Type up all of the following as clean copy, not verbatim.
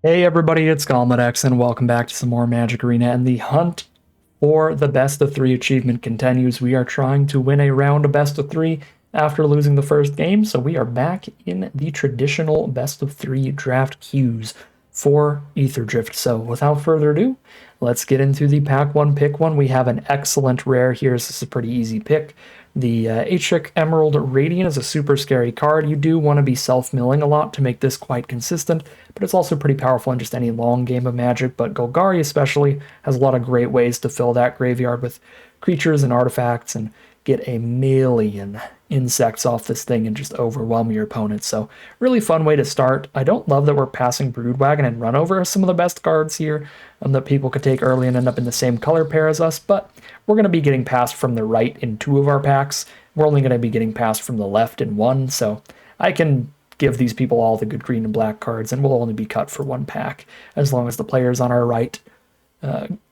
Hey everybody, it's Galmadex, and welcome back to some more Magic Arena. And the hunt for the best of three achievement continues. We are trying to win a round of best of three after losing the first game, so we are back in the traditional best of three draft queues for Aetherdrift. So without further ado, let's get into the pack one, pick one. We have an excellent rare here. This is a pretty easy pick. The Aetheric Emerald Radiant is a super scary card. You do want to be self-milling a lot to make this quite consistent, but it's also pretty powerful in just any long game of Magic. But Golgari especially has a lot of great ways to fill that graveyard with creatures and artifacts and get a million insects off this thing and just overwhelm your opponent. So really fun way to start. I don't love that we're passing Broodwagon and Run Over some of the best cards here that people could take early and end up in the same color pair as us, but we're going to be getting passed from the right in two of our packs. We're only going to be getting passed from the left in one, so I can give these people all the good green and black cards and we'll only be cut for one pack as long as the players on our right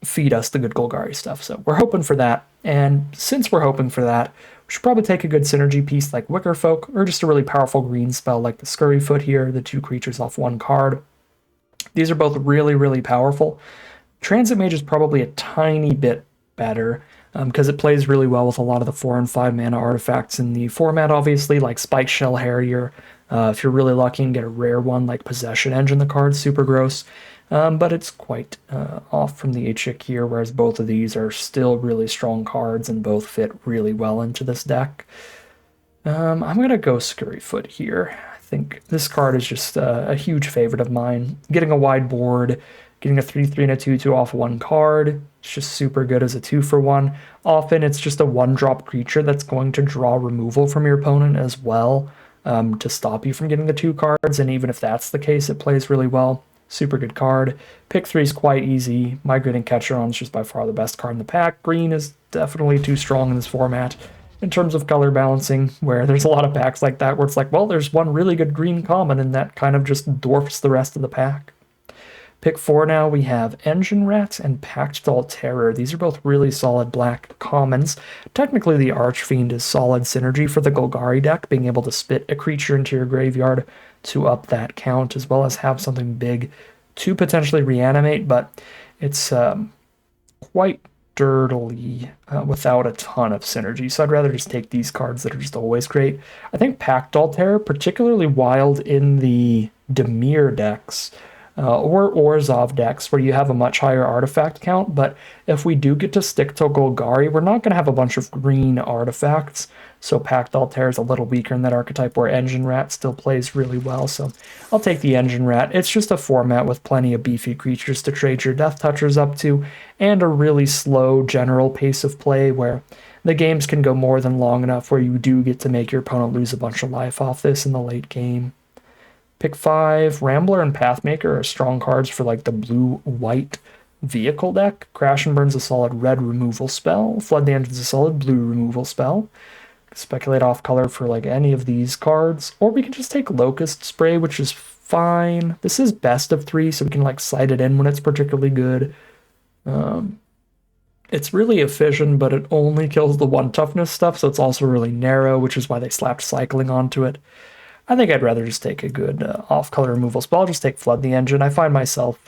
feed us the good Golgari stuff. So we're hoping for that. And since we're hoping for that, we should probably take a good synergy piece like Wicker Folk, or just a really powerful green spell like the Scurryfoot here, the two creatures off one card. These are both really, really powerful. Transit Mage is probably a tiny bit better because it plays really well with a lot of the 4 and 5 mana artifacts in the format, obviously, like Spike Shell Harrier. If you're really lucky and get a rare one like Possession Engine, the card's super gross. But it's quite off from the Aetheric here, whereas both of these are still really strong cards and both fit really well into this deck. I'm going to go Scurryfoot here. I think this card is just a huge favorite of mine. Getting a wide board, getting a 3/3 and a 2/2 off one card, it's just super good as a 2-for-1. Often it's just a 1-drop creature that's going to draw removal from your opponent as well to stop you from getting the 2 cards, and even if that's the case, it plays really well. Super good card. Pick 3 is quite easy. Migrating Catcheron is just by far the best card in the pack. Green is definitely too strong in this format in terms of color balancing, where there's a lot of packs like that where it's like, well, there's one really good green common and that kind of just dwarfs the rest of the pack. Pick 4 now, we have Engine Rat and Pactol Terror. These are both really solid black commons. Technically, the Archfiend is solid synergy for the Golgari deck, being able to spit a creature into your graveyard to up that count, as well as have something big to potentially reanimate, but it's quite dirtily without a ton of synergy, so I'd rather just take these cards that are just always great. I think Pactol Terror, particularly wild in the Dimir decks, or Orzhov decks where you have a much higher artifact count, but if we do get to stick to Golgari, we're not going to have a bunch of green artifacts, so Pactol Terror is a little weaker in that archetype where Engine Rat still plays really well, so I'll take the Engine Rat. It's just a format with plenty of beefy creatures to trade your Death Touchers up to, and a really slow general pace of play where the games can go more than long enough where you do get to make your opponent lose a bunch of life off this in the late game. Pick 5, Rambler and Pathmaker are strong cards for like the blue-white vehicle deck. Crash and Burn's a solid red removal spell. Flood the Engine's a solid blue removal spell. Speculate off color for like any of these cards. Or we can just take Locust Spray, which is fine. This is best of 3, so we can like slide it in when it's particularly good. It's really efficient, but it only kills the 1 toughness stuff, so it's also really narrow, which is why they slapped cycling onto it. I think I'd rather just take a good off-color removal spell. I'll just take Flood the Engine. I find myself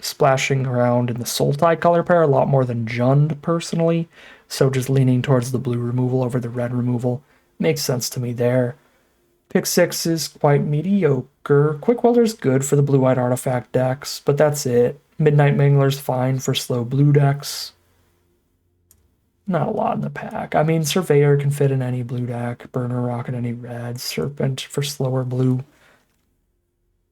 splashing around in the Sultai color pair a lot more than Jund, personally. So just leaning towards the blue removal over the red removal makes sense to me there. Pick 6 is quite mediocre. Quick Welder's good for the blue-white artifact decks, but that's it. Midnight Mangler's fine for slow blue decks. Not a lot in the pack. I mean, Surveyor can fit in any blue deck, Burner Rock in any red, Serpent for slower blue.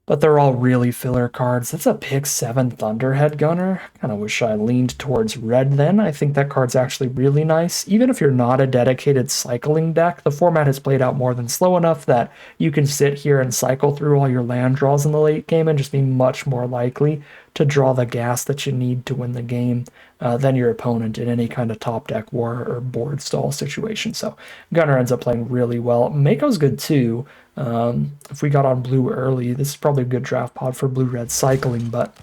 But they're all really filler cards. That's a pick 7 Thunderhead Gunner. Kind of wish I leaned towards red then. I think that card's actually really nice. Even if you're not a dedicated cycling deck, the format has played out more than slow enough that you can sit here and cycle through all your land draws in the late game and just be much more likely to draw the gas that you need to win the game than your opponent in any kind of top deck war or board stall situation. So Gunner ends up playing really well. Mako's good too. If we got on blue early, this is probably a good draft pod for blue-red cycling, but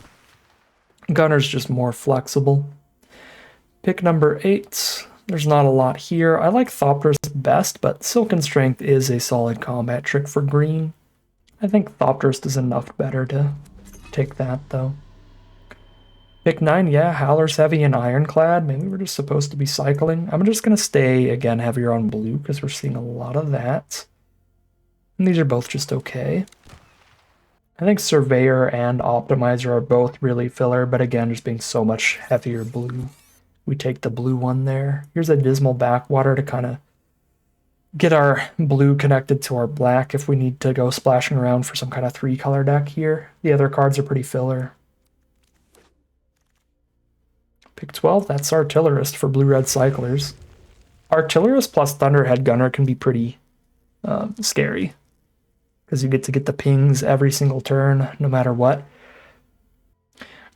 Gunner's just more flexible. Pick number 8. There's not a lot here. I like Thopter's best, but Silken Strength is a solid combat trick for green. I think Thopter's is enough better to take that, though. Pick 9, yeah, Howler's heavy and Ironclad. Maybe we're just supposed to be cycling. I'm just going to stay, again, heavier on blue because we're seeing a lot of that. And these are both just okay. I think Surveyor and Optimizer are both really filler, but again, just being so much heavier blue. We take the blue one there. Here's a Dismal Backwater to kind of get our blue connected to our black if we need to go splashing around for some kind of 3-color deck here. The other cards are pretty filler. Pick 12, that's Artillerist for blue-red cyclers. Artillerist plus Thunderhead Gunner can be pretty scary, because you get to get the pings every single turn, no matter what.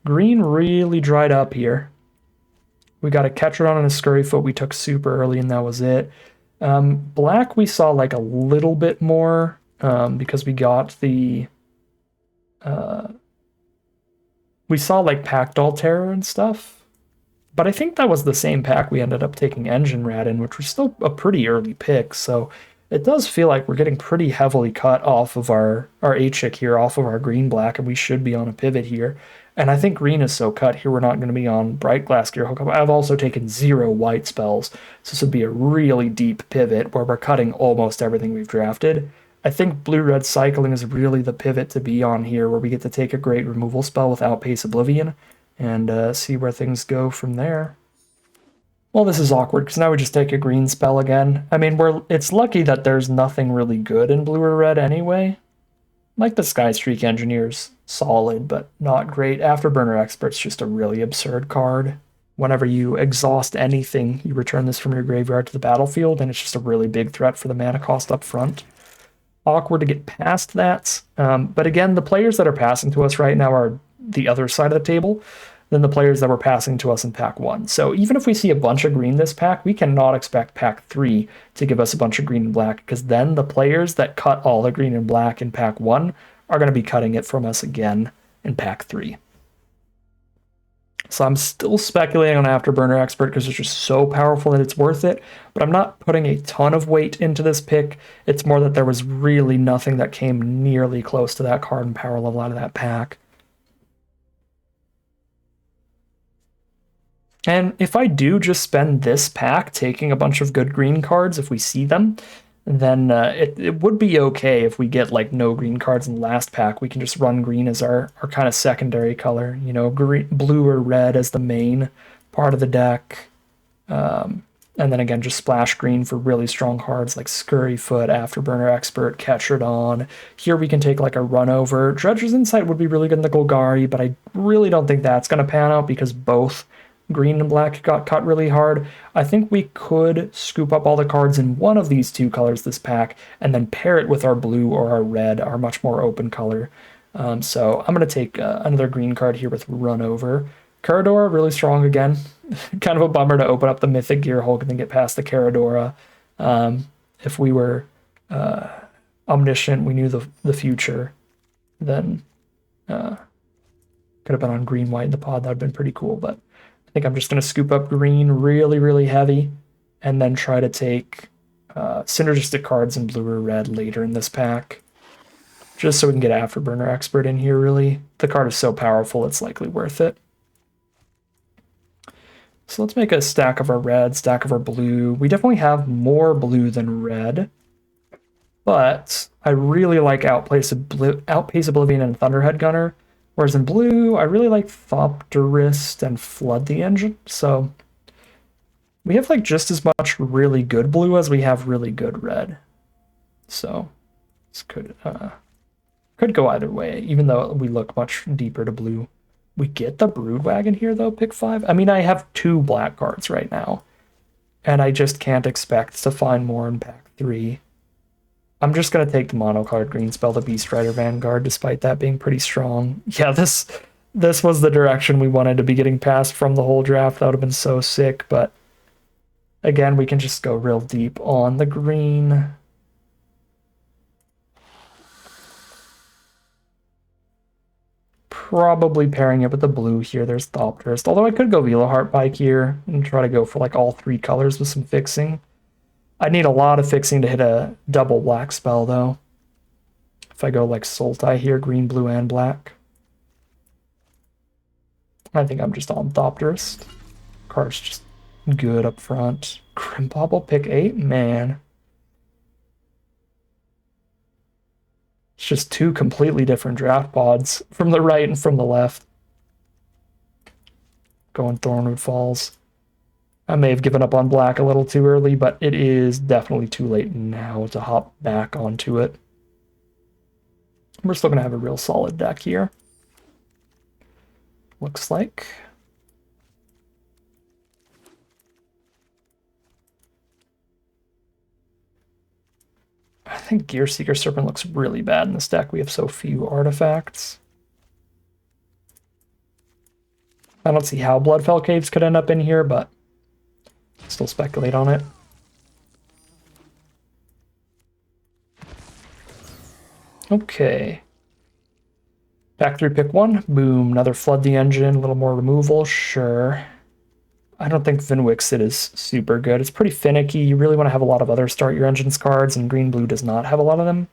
Green really dried up here. We got a Ketrodon and a Scurryfoot we took super early, and that was it. Black we saw like a little bit more, because we got the... we saw like Packed Terror and stuff. But I think that was the same pack we ended up taking Engine Rat in, which was still a pretty early pick, so it does feel like we're getting pretty heavily cut off of our 8-chick here, off of our green-black, and we should be on a pivot here. And I think green is so cut here, we're not going to be on Bright Glass Gear Hookup. I've also taken 0 white spells, so this would be a really deep pivot where we're cutting almost everything we've drafted. I think blue-red cycling is really the pivot to be on here, where we get to take a great removal spell with Outpace Oblivion, and see where things go from there. Well, this is awkward, because now we just take a green spell again. I mean, it's lucky that there's nothing really good in blue or red anyway. Like the Skystreak Engineer's solid, but not great. Afterburner Expert's just a really absurd card. Whenever you exhaust anything, you return this from your graveyard to the battlefield, and it's just a really big threat for the mana cost up front. Awkward to get past that. But again, the players that are passing to us right now are the other side of the table than the players that were passing to us in pack 1. So even if we see a bunch of green this pack, we cannot expect pack 3 to give us a bunch of green and black, because then the players that cut all the green and black in pack 1 are going to be cutting it from us again in pack 3. So I'm still speculating on Afterburner Expert because it's just so powerful that it's worth it, but I'm not putting a ton of weight into this pick. It's more that there was really nothing that came nearly close to that card and power level out of that pack. And if I do just spend this pack taking a bunch of good green cards, if we see them, then it would be okay if we get like no green cards in the last pack. We can just run green as our kind of secondary color, you know, green, blue or red as the main part of the deck. And then again, just splash green for really strong cards like Scurryfoot, Afterburner Expert, Ketrodon. Here we can take like a run over. Dredger's Insight would be really good in the Golgari, but I really don't think that's going to pan out because both green and black got cut really hard. I think we could scoop up all the cards in one of these 2 colors this pack and then pair it with our blue or our red, our much more open color. So I'm going to take another green card here with Run Over. Caradora, really strong again. Kind of a bummer to open up the Mythic Gear Hulk and then get past the Caradora. If we were omniscient, we knew the future, then could have been on green, white in the pod. That would have been pretty cool, but I think I'm just going to scoop up green really, really heavy and then try to take synergistic cards in blue or red later in this pack, just so we can get Afterburner Expert in here, really. The card is so powerful, it's likely worth it. So let's make a stack of our red, stack of our blue. We definitely have more blue than red, but I really like Outpace Oblivion and Thunderhead Gunner. Whereas in blue, I really like Thopterist and Flood the Engine. So we have like just as much really good blue as we have really good red. So this could go either way, even though we look much deeper to blue. We get the Broodwagon here though, pick 5. I mean, I have 2 black cards right now, and I just can't expect to find more in pack 3. I'm just going to take the monocolored green spell, the Beast Rider Vanguard, despite that being pretty strong. Yeah, this was the direction we wanted to be getting past from the whole draft. That would have been so sick, but again, we can just go real deep on the green. Probably pairing it with the blue here. There's Thopterist, although I could go Veloheart Bike here and try to go for like all 3 colors with some fixing. I need a lot of fixing to hit a double black spell, though. If I go like Sultai here, green, blue, and black. I think I'm just on Thopterist. Card's just good up front. Crimpobble pick 8? Man. It's just two completely different draft pods from the right and from the left. Going Thornwood Falls. I may have given up on black a little too early, but it is definitely too late now to hop back onto it. We're still going to have a real solid deck here. Looks like. I think Gearseeker Serpent looks really bad in this deck. We have so few artifacts. I don't see how Bloodfell Caves could end up in here, but still speculate on it. Okay. Back 3, pick 1. Boom. Another Flood the Engine. A little more removal. Sure. I don't think Vinwixit is super good. It's pretty finicky. You really want to have a lot of other Start Your Engines cards, and Green-Blue does not have a lot of them.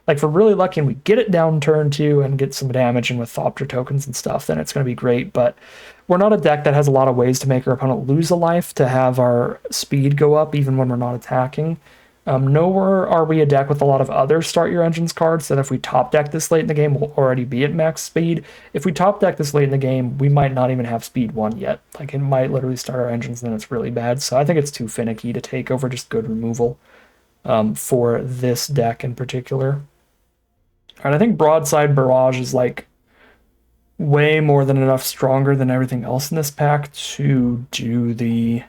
Like, if we're really lucky and we get it down turn 2 and get some damage in with Thopter tokens and stuff, then it's going to be great. But we're not a deck that has a lot of ways to make our opponent lose a life to have our speed go up even when we're not attacking. Nowhere are we a deck with a lot of other Start Your Engines cards that if we top deck this late in the game, we'll already be at max speed. If we top deck this late in the game, we might not even have speed 1 yet. Like, it might literally start our engines and then it's really bad. So I think it's too finicky to take over just good removal for this deck in particular. And I think Broadside Barrage is like way more than enough stronger than everything else in this pack to do the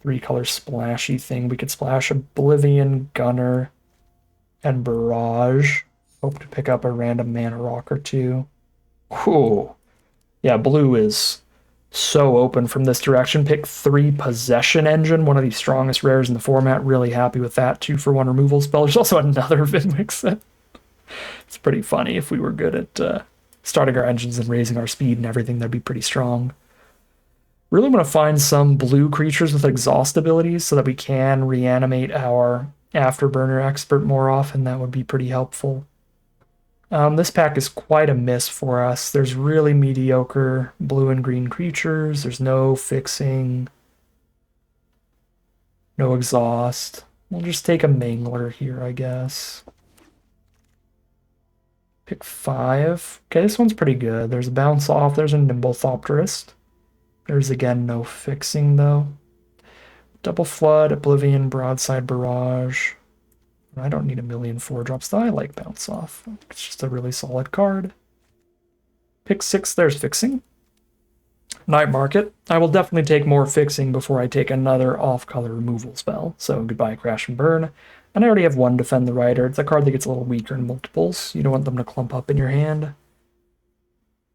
3-color splashy thing. We could splash Oblivion, Gunner, and Barrage. Hope to pick up a random mana rock or two. Whew. Yeah, blue is so open from this direction. Pick 3 Possession Engine, one of the strongest rares in the format. Really happy with that. 2-for-1 removal spell. There's also another Vinwixit. It's pretty funny. If we were good at starting our engines and raising our speed and everything, that'd be pretty strong. Really want to find some blue creatures with exhaust abilities so that we can reanimate our Afterburner Expert more often. That would be pretty helpful. This pack is quite a miss for us. There's really mediocre blue and green creatures. There's no fixing. No exhaust. We'll just take a Mangler here, I guess. Pick 5. Okay, this one's pretty good. There's a Bounce Off. There's a Nimble Thopterist. There's, again, no fixing, though. Double Flood, Oblivion, Broadside Barrage. I don't need a million 4-drops, though. I like Bounce Off. It's just a really solid card. Pick 6, there's fixing. Night Market. I will definitely take more fixing before I take another off-color removal spell. So goodbye, Crash and Burn. And I already have 1 Defend the Rider. It's a card that gets a little weaker in multiples. You don't want them to clump up in your hand.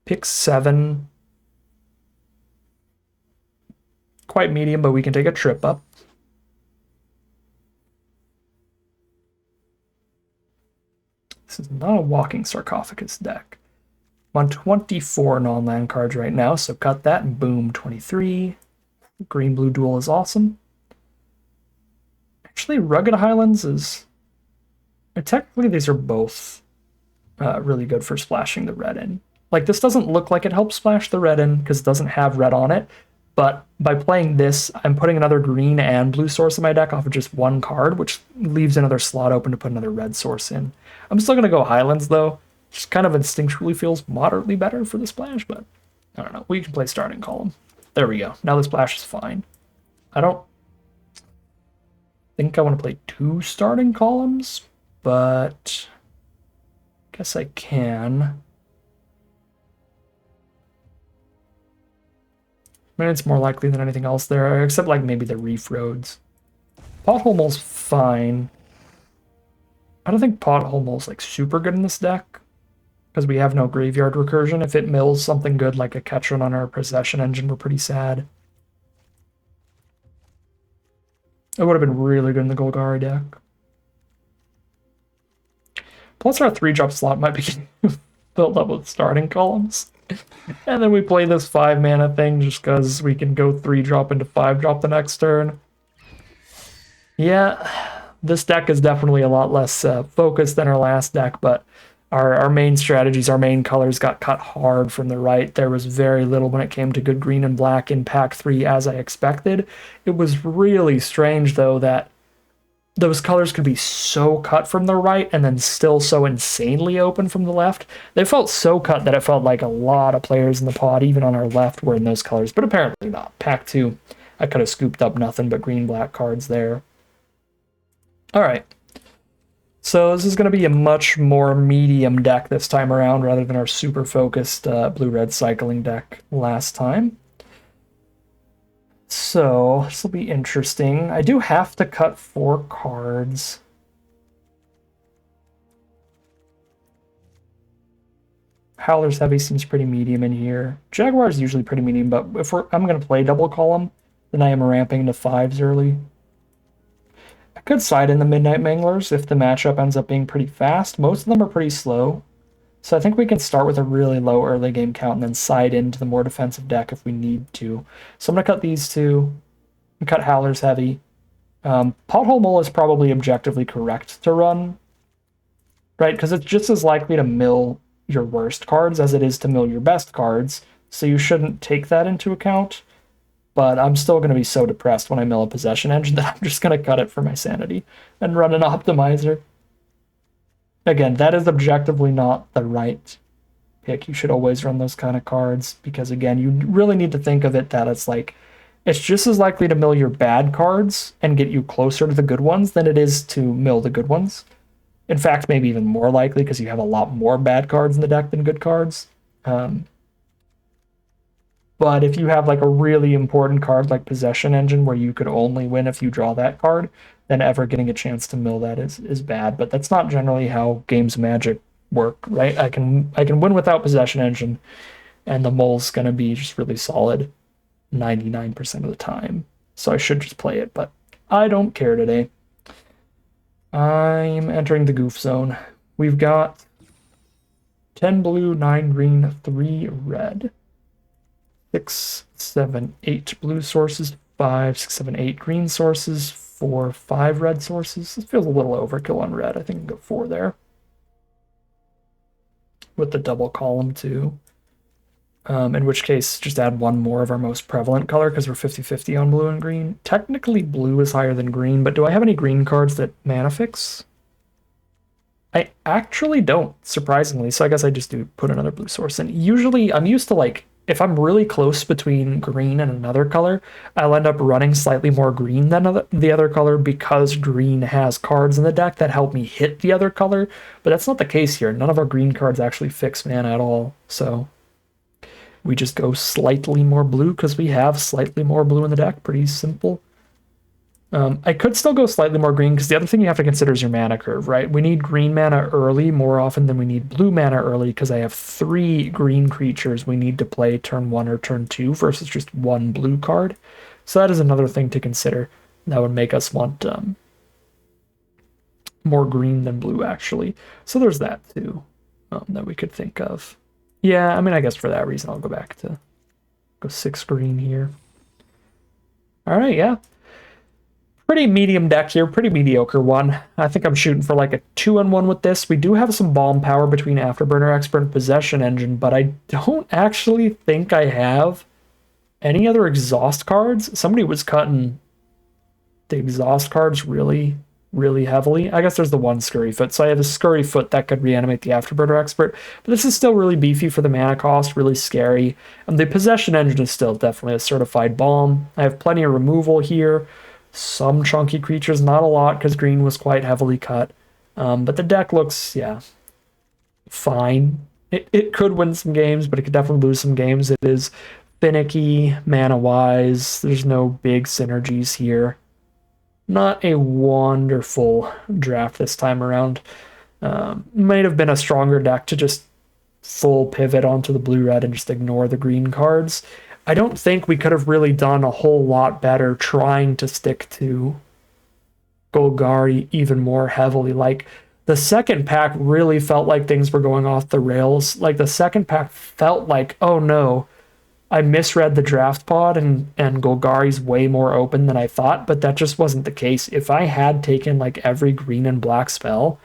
Pick 7. Quite medium, but we can take a trip up. This is not a Walking Sarcophagus deck. I'm on 24 non-land cards right now, so cut that and boom, 23. Green-blue duel is awesome. Actually, Rugged Highlands is... Technically, these are both really good for splashing the red in. Like, this doesn't look like it helps splash the red in because it doesn't have red on it, but by playing this, I'm putting another green and blue source in my deck off of just 1 card, which leaves another slot open to put another red source in. I'm still going to go Highlands, though. Just kind of instinctually feels moderately better for the splash, but I don't know. We can play Starting Column. There we go. Now the splash is fine. I don't think I want to play 2 Starting Columns, but I guess I can. I mean, it's more likely than anything else there, except like maybe the Reef Roads. Pothole Mole's fine. I don't think Pothole Mole's like super good in this deck, because we have no graveyard recursion. If it mills something good like a Ketron on our Possession Engine, we're pretty sad. It would have been really good in the Golgari deck. Plus our 3-drop slot might be filled up with Starting Columns. And then we play this 5-mana thing just because we can go 3-drop into 5-drop the next turn. Yeah, this deck is definitely a lot less focused than our last deck, but Our main strategies, our main colors got cut hard from the right. There was very little when it came to good green and black in pack 3 as I expected. It was really strange though that those colors could be so cut from the right and then still so insanely open from the left. They felt so cut that it felt like a lot of players in the pod, even on our left, were in those colors, but apparently not. Pack 2, I could have scooped up nothing but green-black cards there. All right. So this is going to be a much more medium deck this time around rather than our super focused blue-red cycling deck last time. So this will be interesting. I do have to cut 4 cards. Howler's Heavy seems pretty medium in here. Jaguar is usually pretty medium, but if I'm going to play double column, then I am ramping to 5s early. I could side in the Midnight Manglers if the matchup ends up being pretty fast. Most of them are pretty slow. So I think we can start with a really low early game count and then side into the more defensive deck if we need to. So I'm going to cut these 2 and cut Howler's Heavy. Pothole Mole is probably objectively correct to run, right? Because it's just as likely to mill your worst cards as it is to mill your best cards. So you shouldn't take that into account. But I'm still going to be so depressed when I mill a Possession Engine that I'm just going to cut it for my sanity and run an Optimizer. Again, that is objectively not the right pick. You should always run those kind of cards because, again, you really need to think of it that it's like, it's just as likely to mill your bad cards and get you closer to the good ones than it is to mill the good ones. In fact, maybe even more likely because you have a lot more bad cards in the deck than good cards. But if you have like a really important card like Possession Engine where you could only win if you draw that card, then ever getting a chance to mill that is bad. But that's not generally how games of Magic work, right? I can win without Possession Engine, and the mole's gonna be just really solid 99% of the time. So I should just play it, but I don't care today. I'm entering the goof zone. We've got 10 blue, 9 green, 3 red. 6, 7, 8 blue sources, 5, 6, 7, 8 green sources, 4, 5 red sources. This feels a little overkill on red. I think I can go 4 there. With the double column too. In which case, just add 1 more of our most prevalent color because we're 50-50 on blue and green. Technically, blue is higher than green, but do I have any green cards that mana fix? I actually don't, surprisingly. So I guess I just do put another blue source in. Usually, I'm used to like, if I'm really close between green and another color, I'll end up running slightly more green than the other color because green has cards in the deck that help me hit the other color. But that's not the case here. None of our green cards actually fix mana at all. So we just go slightly more blue because we have slightly more blue in the deck. Pretty simple. I could still go slightly more green because the other thing you have to consider is your mana curve, right? We need green mana early more often than we need blue mana early because I have 3 green creatures we need to play turn 1 or turn 2 versus just 1 blue card. So that is another thing to consider. That would make us want more green than blue, actually. So there's that too that we could think of. Yeah, I mean, I guess for that reason, I'll go back to go 6 green here. All right, yeah. Pretty medium deck here, pretty mediocre one. I think I'm shooting for like a 2-1 with this. We do have some bomb power between Afterburner Expert and Possession Engine, but I don't actually think I have any other exhaust cards. Somebody was cutting the exhaust cards really, really heavily. I guess there's the one Scurry Foot. So I have a Scurry Foot that could reanimate the Afterburner Expert, but this is still really beefy for the mana cost, really scary. And the Possession Engine is still definitely a certified bomb. I have plenty of removal here. Some chunky creatures, not a lot because green was quite heavily cut. But the deck looks, yeah, fine. It could win some games, but it could definitely lose some games. It is finicky, mana-wise. There's no big synergies here. Not a wonderful draft this time around. Might have been a stronger deck to just full pivot onto the blue-red and just ignore the green cards. I don't think we could have really done a whole lot better trying to stick to Golgari even more heavily. Like, the second pack really felt like things were going off the rails. Like, the second pack felt like, oh no, I misread the draft pod and Golgari's way more open than I thought, but that just wasn't the case. If I had taken like every green and black spell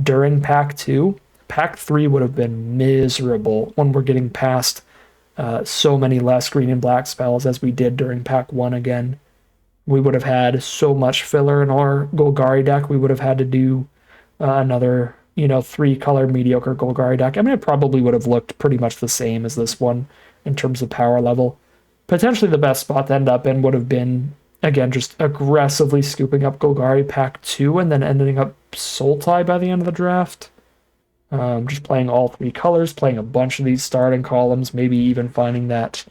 during pack 2, Pack 3 would have been miserable when we're getting past so many less green and black spells as we did during Pack 1 again. We would have had so much filler in our Golgari deck. We would have had to do another, 3-color mediocre Golgari deck. I mean, it probably would have looked pretty much the same as this one in terms of power level. Potentially the best spot to end up in would have been, again, just aggressively scooping up Golgari Pack 2 and then ending up Sultai by the end of the draft. Just playing all 3 colors, playing a bunch of these starting columns, maybe even finding that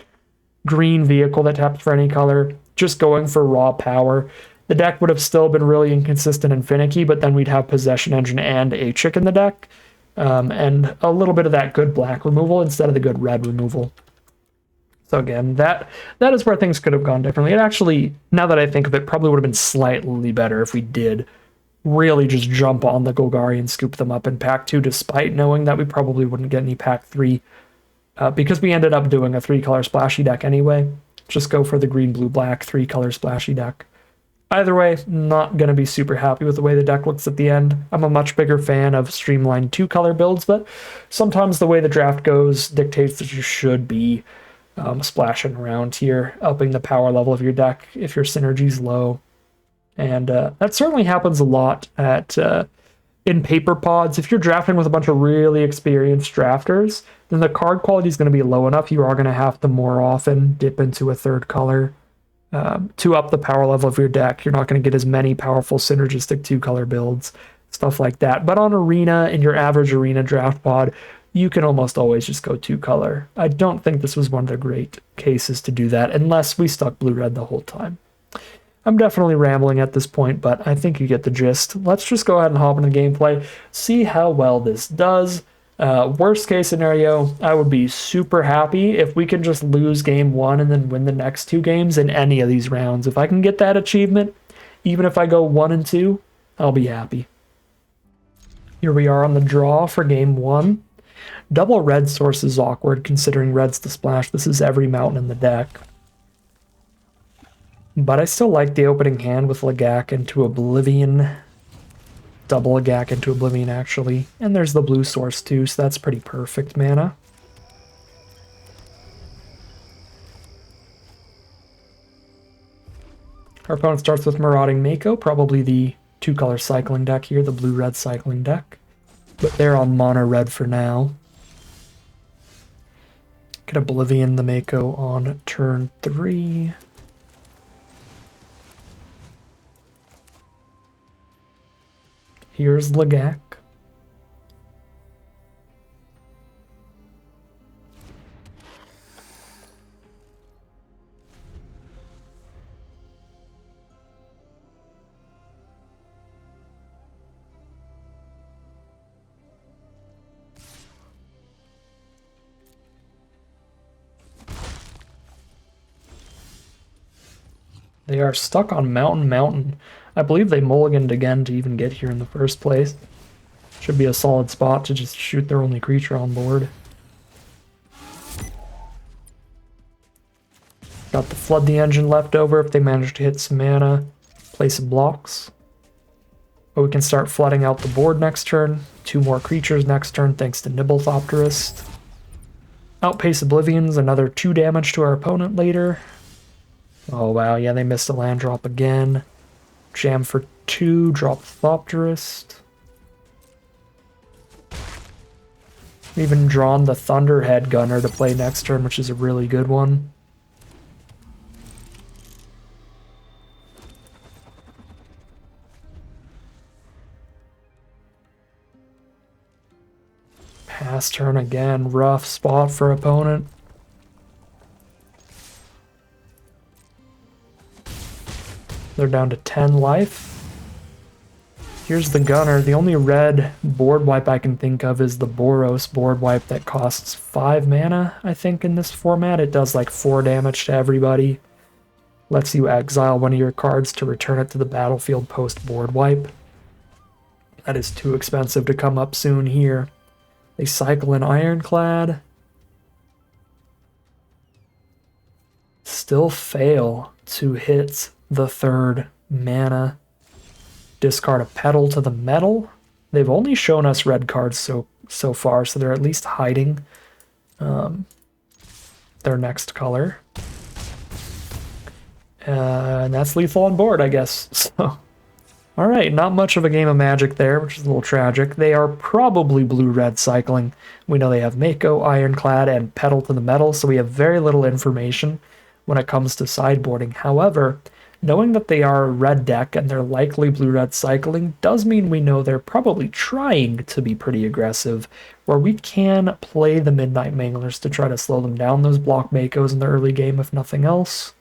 green vehicle that taps for any color, just going for raw power. The deck would have still been really inconsistent and finicky, but then we'd have Possession Engine and A-Chick in the deck, and a little bit of that good black removal instead of the good red removal. So again, that is where things could have gone differently. It actually, now that I think of it, probably would have been slightly better if we did really just jump on the Golgari and scoop them up in Pack 2, despite knowing that we probably wouldn't get any Pack 3, because we ended up doing a 3-color splashy deck anyway. Just go for the green, blue, black 3-color splashy deck. Either way, not going to be super happy with the way the deck looks at the end. I'm a much bigger fan of streamlined 2-color builds, but sometimes the way the draft goes dictates that you should be splashing around here, upping the power level of your deck if your synergy's low. And that certainly happens a lot in paper pods. If you're drafting with a bunch of really experienced drafters, then the card quality is going to be low enough. You are going to have to more often dip into a 3rd color to up the power level of your deck. You're not going to get as many powerful synergistic 2-color builds, stuff like that. But on Arena, in your average Arena draft pod, you can almost always just go 2-color. I don't think this was one of the great cases to do that, unless we stuck blue-red the whole time. I'm definitely rambling at this point, but I think you get the gist. Let's just go ahead and hop into gameplay, see how well this does. Worst case scenario, I would be super happy if we can just lose game 1 and then win the next 2 games in any of these rounds. If I can get that achievement, even if I go 1 and 2, I'll be happy. Here we are on the draw for game 1. Double red source is awkward considering red's the splash. This is every mountain in the deck. But I still like the opening hand with Lagak into Oblivion. Double Lagak into Oblivion, actually. And there's the blue source, too, so that's pretty perfect mana. Our opponent starts with Marauding Mako, probably the 2-color cycling deck here, the blue-red cycling deck. But they're on mono-red for now. Get Oblivion the Mako on turn 3. Here's Lagak. They are stuck on Mountain. I believe they mulliganed again to even get here in the first place. Should be a solid spot to just shoot their only creature on board. Got the Flood the Engine left over if they manage to hit some mana, play some blocks. But we can start flooding out the board next turn. 2 more creatures next turn thanks to Nibblethopterist. Outpace Oblivions, another 2 damage to our opponent later. Oh wow, yeah, they missed a land drop again. Jam for 2, drop Thopterist. Even drawn the Thunderhead Gunner to play next turn, which is a really good one. Pass turn again, rough spot for opponent. They're down to 10 life. Here's the Gunner. The only red board wipe I can think of is the Boros board wipe that costs 5 mana, I think, in this format. It does like 4 damage to everybody. Lets you exile one of your cards to return it to the battlefield post board wipe. That is too expensive to come up soon here. They cycle an Ironclad. Still fail to hit the 3rd mana. Discard a Petal to the Metal. They've only shown us red cards so so far, so they're at least hiding their next color. And that's lethal on board, I guess. So, all right, not much of a game of Magic there, which is a little tragic. They are probably blue-red cycling. We know they have Mako, Ironclad, and Pedal to the Metal, so we have very little information when it comes to sideboarding. However, knowing that they are a red deck and they're likely blue-red cycling does mean we know they're probably trying to be pretty aggressive, where we can play the Midnight Manglers to try to slow them down, those block Makos in the early game, if nothing else.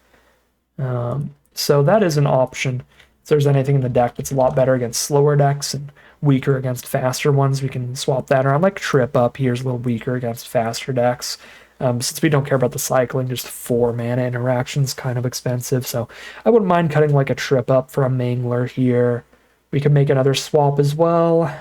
So that is an option. If there's anything in the deck that's a lot better against slower decks and weaker against faster ones, we can swap that around. Like Trip Up here's a little weaker against faster decks. Since we don't care about the cycling, just 4 mana interactions kind of expensive. So I wouldn't mind cutting like a Trip Up for a Mangler here. We can make another swap as well.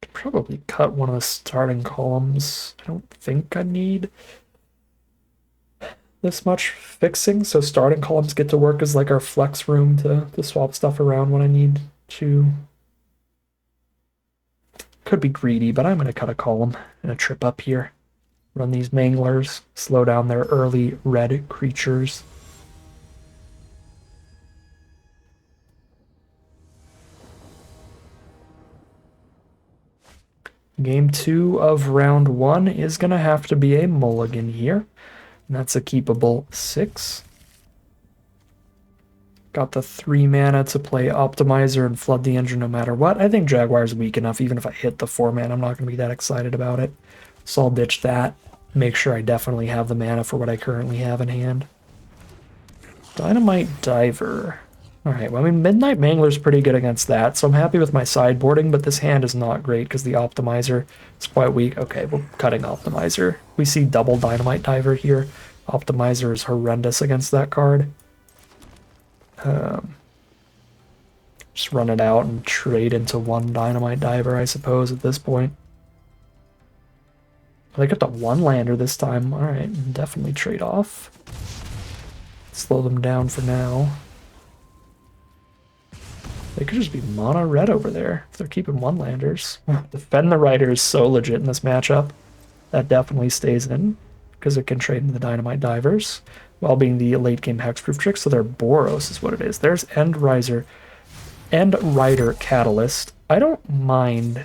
Could probably cut one of the starting columns. I don't think I need this much fixing, so starting columns get to work as like our flex room to swap stuff around when I need to. Could be greedy, but I'm going to cut a column and a Trip Up here. Run these Manglers, slow down their early red creatures. Game 2 of round 1 is going to have to be a mulligan here. And that's a keepable 6. Got the 3 mana to play Optimizer and flood the engine no matter what. I think Jaguar's weak enough. Even if I hit the 4 mana, I'm not going to be that excited about it. So I'll ditch that. Make sure I definitely have the mana for what I currently have in hand. Dynamite Diver. Alright, well, I mean, Midnight Mangler's pretty good against that, so I'm happy with my sideboarding, but this hand is not great because the Optimizer is quite weak. Okay, we're cutting Optimizer. We see double Dynamite Diver here. Optimizer is horrendous against that card. Just run it out and trade into 1 Dynamite Diver, I suppose, at this point. They got the 1-lander this time. Alright, definitely trade off. Slow them down for now. They could just be mono red over there if they're keeping 1-landers. Defend the Rider is so legit in this matchup. That definitely stays in because it can trade into the Dynamite Divers while being the late game hexproof trick. So their Boros is what it is. There's End Rider Catalyst. I don't mind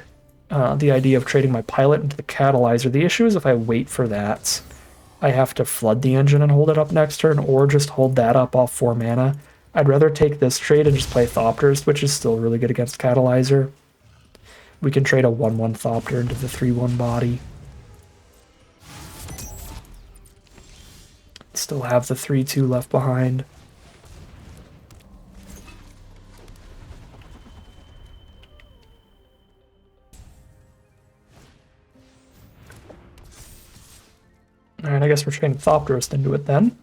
the idea of trading my Pilot into the Catalyzer. The issue is if I wait for that, I have to flood the engine and hold it up next turn, or just hold that up off 4 mana. I'd rather take this trade and just play Thopters, which is still really good against Catalyzer. We can trade a 1/1 Thopter into the 3/1 body. Still have the 3/2 left behind. Alright, I guess we're trading Thopterist into it then.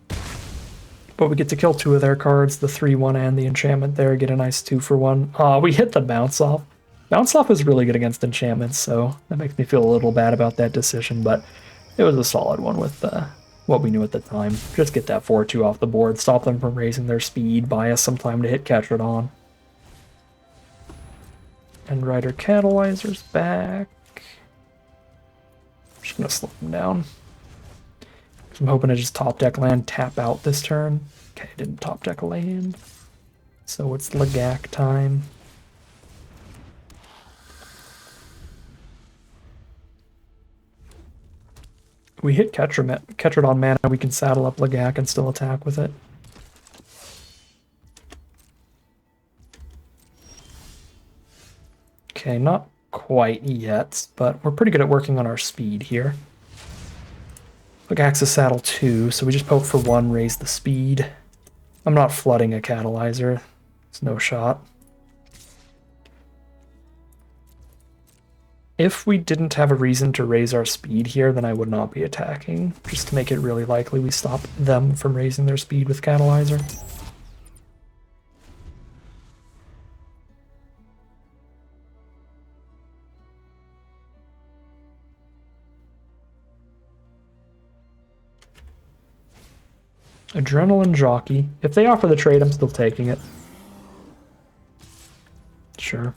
But we get to kill 2 of their cards, the 3/1 and the enchantment there, get a nice 2-for-1. We hit the bounce off. Bounce off is really good against enchantments, so that makes me feel a little bad about that decision, but it was a solid one with what we knew at the time. Just get that 4/2 off the board, stop them from raising their speed, buy us some time to hit Ketradon. End Rider Catalyzer's back. I'm just going to slow them down. I'm hoping to just top deck land, tap out this turn. Okay, didn't top deck a land. So it's Lagak time. We hit Ketradon mana, we can saddle up Lagak and still attack with it. Okay, not quite yet, but we're pretty good at working on our speed here. Lagak's a saddle 2, so we just poke for 1, raise the speed. I'm not flooding a Catalyzer. It's no shot. If we didn't have a reason to raise our speed here, then I would not be attacking, just to make it really likely we stop them from raising their speed with Catalyzer. Adrenaline Jockey. If they offer the trade, I'm still taking it. Sure.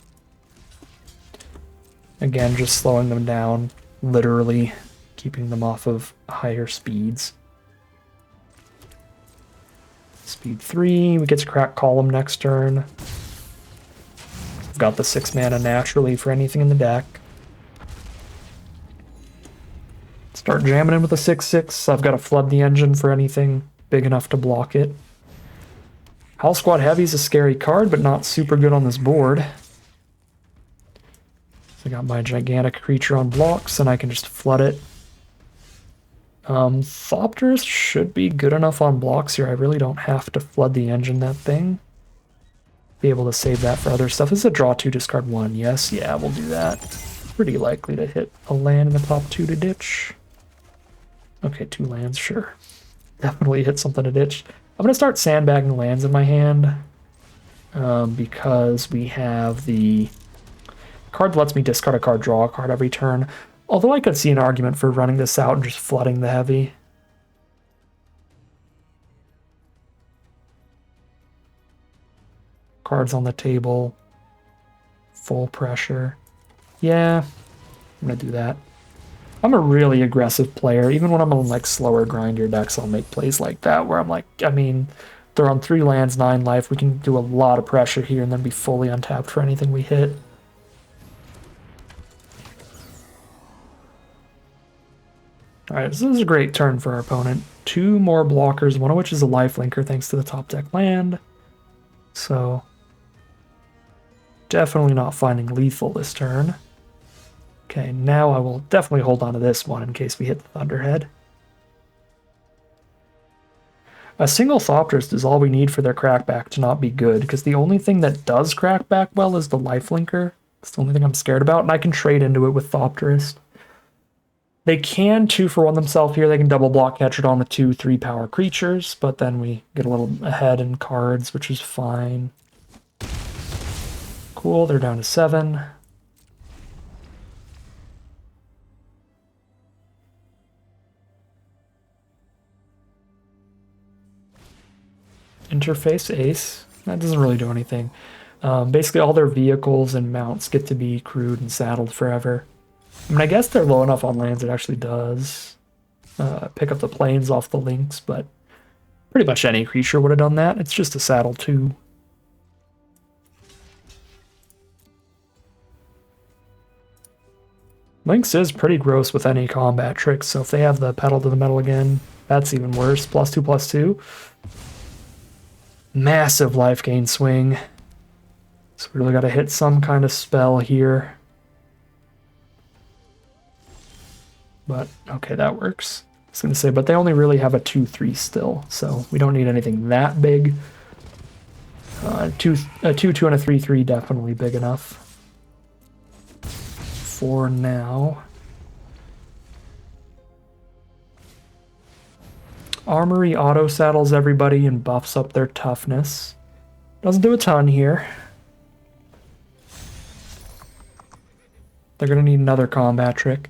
Again, just slowing them down, literally keeping them off of higher speeds. Speed 3, we get to crack Column next turn. I've got the 6 mana naturally for anything in the deck. Start jamming in with a 6/6. I've got to flood the engine for anything big enough to block it. Howl Squad Heavy is a scary card, but not super good on this board. So I got my gigantic creature on blocks, and I can just flood it. Thopterus should be good enough on blocks here. I really don't have to flood the engine that thing. Be able to save that for other stuff. This is a draw 2, discard 1. Yes, yeah, we'll do that. Pretty likely to hit a land in the top 2 to ditch. Okay, 2 lands, sure. Definitely hit something to ditch. I'm going to start sandbagging lands in my hand because we have the card that lets me discard a card, draw a card every turn. Although I could see an argument for running this out and just flooding the heavy. Cards on the table. Full pressure. Yeah, I'm going to do that. I'm a really aggressive player. Even when I'm on like slower grindier decks, I'll make plays like that where I'm like, I mean, they're on 3 lands, 9 life. We can do a lot of pressure here and then be fully untapped for anything we hit. Alright, this is a great turn for our opponent. 2 more blockers, one of which is a lifelinker thanks to the top deck land. So, definitely not finding lethal this turn. Okay, now I will definitely hold on to this one in case we hit the Thunderhead. A single Thopterus is all we need for their crackback to not be good, because the only thing that does crackback well is the lifelinker. It's the only thing I'm scared about, and I can trade into it with Thopterus. They can 2-for-1 themselves here. They can double block Catcher on with 2 3-power creatures, but then we get a little ahead in cards, which is fine. Cool, they're down to 7. Interface Ace. That doesn't really do anything. Basically, all their vehicles and mounts get to be crewed and saddled forever. I mean, I guess they're low enough on lands it actually does pick up the planes off the links, but pretty much any creature would have done that. It's just a saddle too. Lynx is pretty gross with any combat tricks, so if they have the pedal to the metal again, that's even worse. +2/+2. Massive life gain swing. So we really got to hit some kind of spell here. But, okay, that works. I was going to say, but they only really have a 2/3 still, so we don't need anything that big. A 2/2 and a 3/3 definitely big enough. For now. Armory auto saddles everybody and buffs up their toughness. Doesn't do a ton here. They're going to need another combat trick.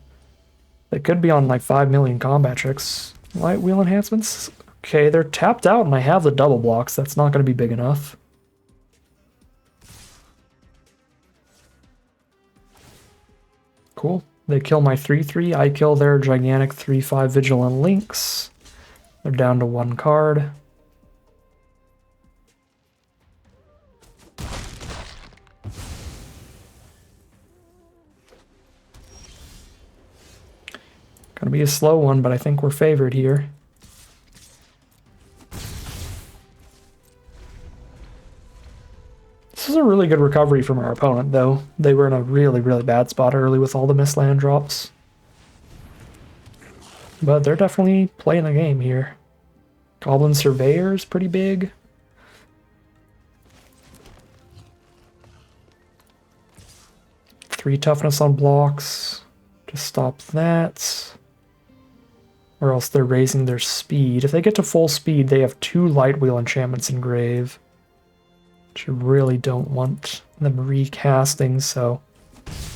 They could be on like 5 million combat tricks. Light wheel enhancements? Okay, they're tapped out and I have the double blocks. That's not going to be big enough. Cool. They kill my 3/3. I kill their gigantic 3/5 Vigilant Lynx. They're down to 1 card. Gonna be a slow one, but I think we're favored here. This is a really good recovery from our opponent, though. They were in a really, really bad spot early with all the missed land drops. But they're definitely playing the game here. Goblin Surveyor's pretty big. Three toughness on blocks to stop that. Or else they're raising their speed. If they get to full speed, they have 2 light wheel enchantments in grave. Which I really don't want them recasting, so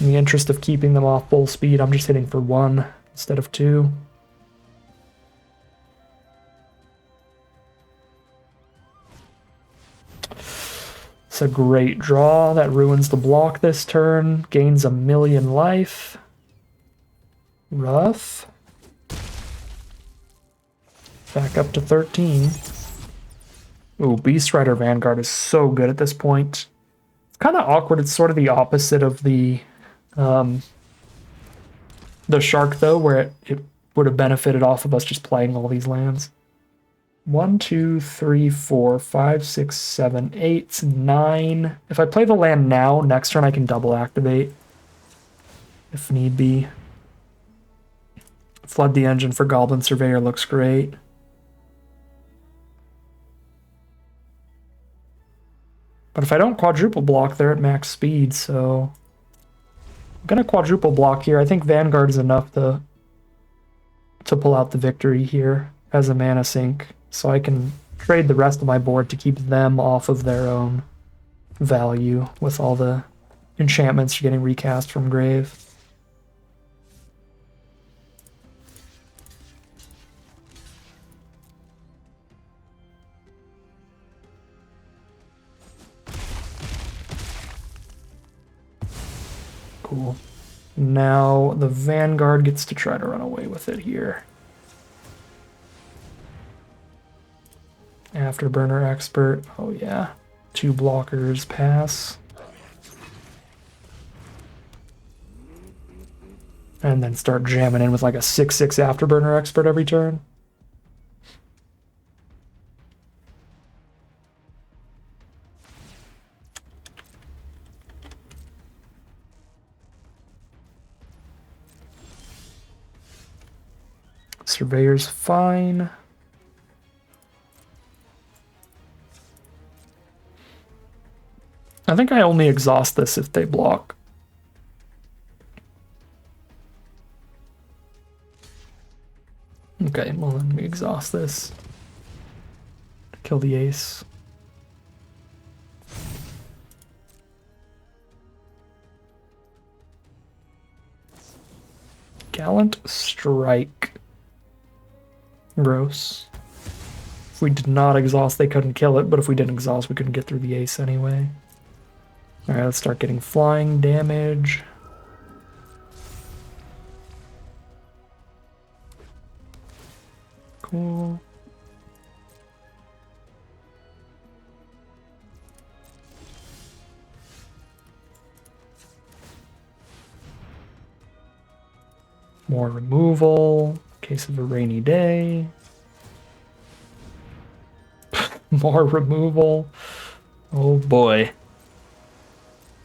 in the interest of keeping them off full speed, I'm just hitting for 1 instead of 2. It's a great draw that ruins the block this turn. Gains 1,000,000 life. Rough. Back up to 13. Ooh, Beast Rider Vanguard is so good at this point. It's kind of awkward. It's sort of the opposite of the Shark, though, where it would have benefited off of us just playing all these lands. 1, 2, 3, 4, 5, 6, 7, 8, 9. If I play the land now, next turn I can double activate if need be. Flood the engine for Goblin Surveyor looks great. But if I don't quadruple block, they're at max speed, so I'm gonna quadruple block here. I think Vanguard is enough to pull out the victory here as a mana sink, so I can trade the rest of my board to keep them off of their own value with all the enchantments getting recast from grave. Cool. Now the Vanguard gets to try to run away with it here. Afterburner Expert. Oh yeah. 2 blockers pass. And then start jamming in with like a 6/6 Afterburner Expert every turn. Surveyor's fine. I think I only exhaust this if they block. Okay, well then we exhaust this. Kill the ace. Gallant Strike. Gross. If we did not exhaust, they couldn't kill it, but if we didn't exhaust, we couldn't get through the ace anyway. Alright, let's start getting flying damage. Cool. More removal, in case of a rainy day. More removal. Oh boy.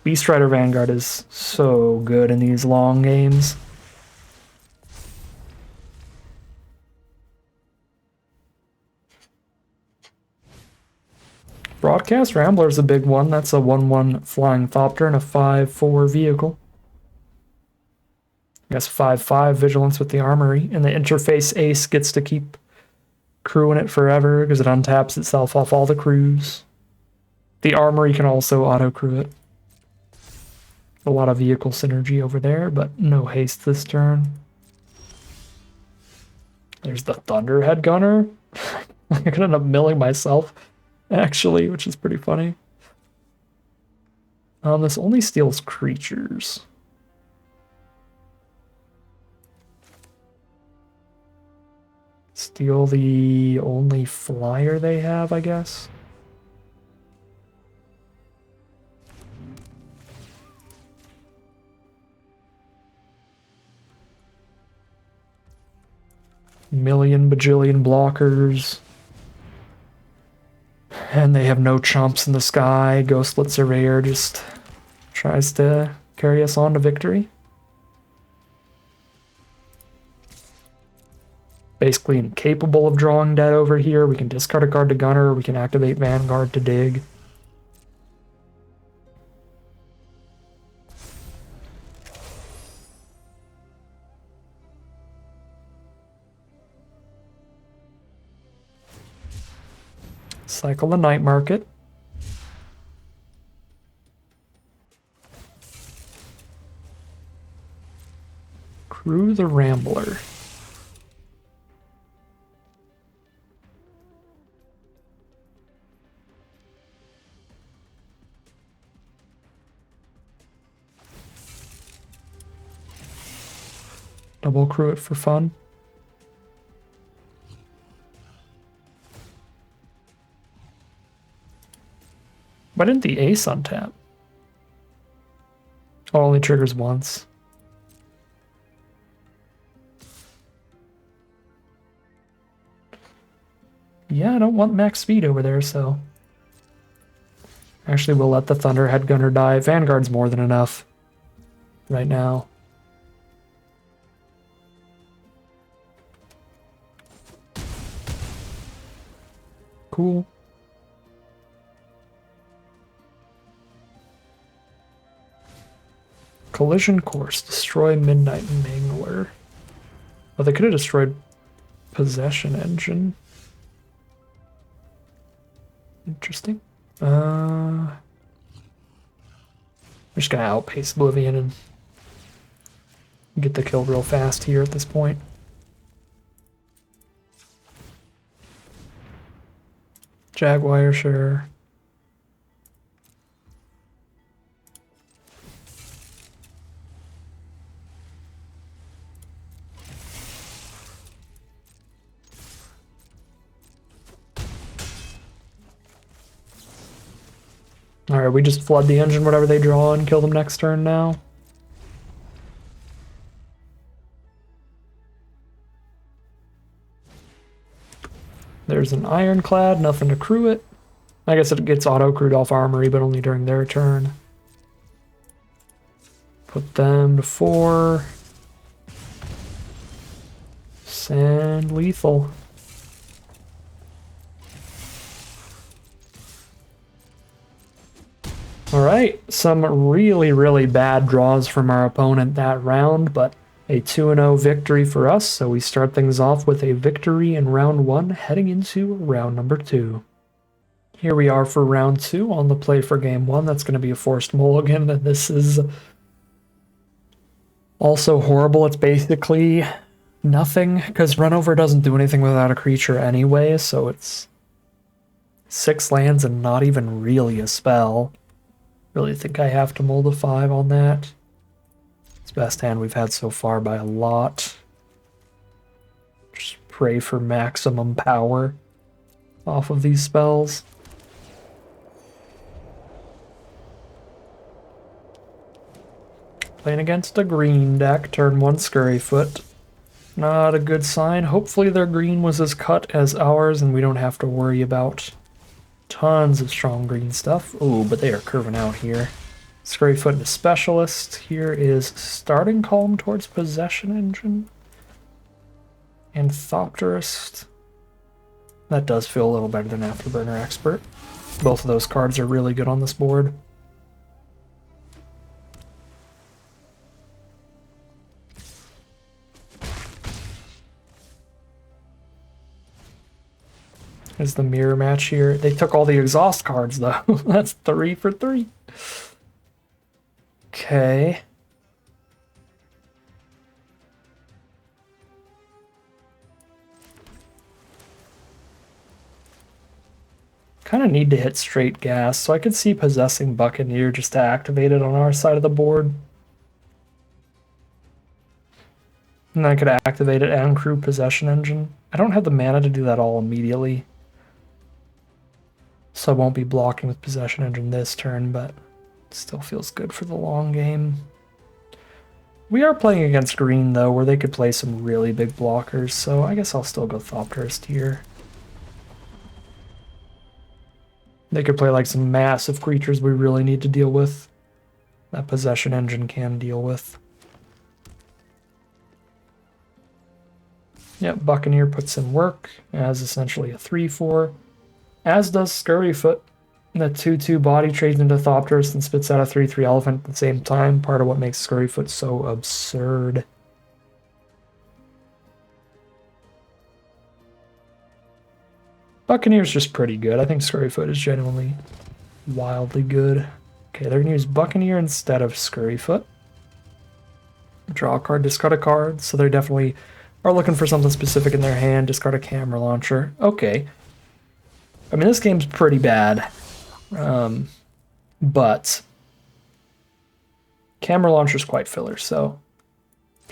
Beast Rider Vanguard is so good in these long games. Broadcast Rambler is a big one. That's a 1/1 Flying Thopter and a 5/4 vehicle. I guess 5/5 Vigilance with the Armory. And the interface ace gets to keep crewing it forever because it untaps itself off all the crews. The Armory can also auto-crew it. A lot of vehicle synergy over there, but no haste this turn. There's the Thunderhead Gunner. I could end up milling myself, actually, which is pretty funny. This only steals creatures. Steal the only flyer they have, I guess. Million bajillion blockers. And they have no chumps in the sky. Ghostlet Surveyor just tries to carry us on to victory. Basically incapable of drawing dead over here. We can discard a card to Gunner, or we can activate Vanguard to dig. Cycle the Night Market. Crew the Rambler. Double crew it for fun. Why didn't the ace untap? Oh, it only triggers once. Yeah, I don't want max speed over there, so... Actually, we'll let the Thunderhead Gunner die. Vanguard's more than enough right now. Cool. Collision course. Destroy Midnight Mangler. Oh, they could have destroyed Possession Engine. Interesting. We're just gonna outpace Oblivion and get the kill real fast here at this point. Jaguar, sure. Alright, we just flood the engine, whatever they draw, and kill them next turn now. There's an Ironclad, nothing to crew it. I guess it gets auto-crewed off Armory, but only during their turn. Put them to 4. Send lethal. Alright, some really, really bad draws from our opponent that round, but a 2-0 victory for us, so we start things off with a victory in round 1, heading into round number 2. Here we are for round 2 on the play for game 1. That's going to be a forced mulligan, and this is also horrible. It's basically nothing, because Runover doesn't do anything without a creature anyway, so it's 6 lands and not even really a spell. Really think I have to mold a 5 on that. It's the best hand we've had so far by a lot. Just pray for maximum power off of these spells. Playing against a green deck, turn 1 Scurryfoot. Not a good sign. Hopefully their green was as cut as ours and we don't have to worry about tons of strong green stuff. Ooh, but they are curving out here. Scurryfoot into Specialist. Here is Starting Column towards Possession Engine. And Thopterist. That does feel a little better than Afterburner Expert. Both of those cards are really good on this board. Is the mirror match here. They took all the exhaust cards though. That's 3 for 3. Okay. Kind of need to hit straight gas, so I could see Possessing Buccaneer just to activate it on our side of the board. And I could activate it and crew Possession Engine. I don't have the mana to do that all immediately. So I won't be blocking with Possession Engine this turn, but it still feels good for the long game. We are playing against green, though, where they could play some really big blockers, so I guess I'll still go Thopterist here. They could play like some massive creatures we really need to deal with. That Possession Engine can deal with. Yep, Buccaneer puts in work as essentially a 3-4. As does Scurryfoot. The 2-2 body trades into Thopterist and spits out a 3-3 elephant at the same time. Part of what makes Scurryfoot so absurd. Buccaneer's just pretty good. I think Scurryfoot is genuinely wildly good. Okay, they're going to use Buccaneer instead of Scurryfoot. Draw a card, discard a card. So they definitely are looking for something specific in their hand. Discard a camera launcher. Okay. I mean, this game's pretty bad. But camera launcher's quite filler, so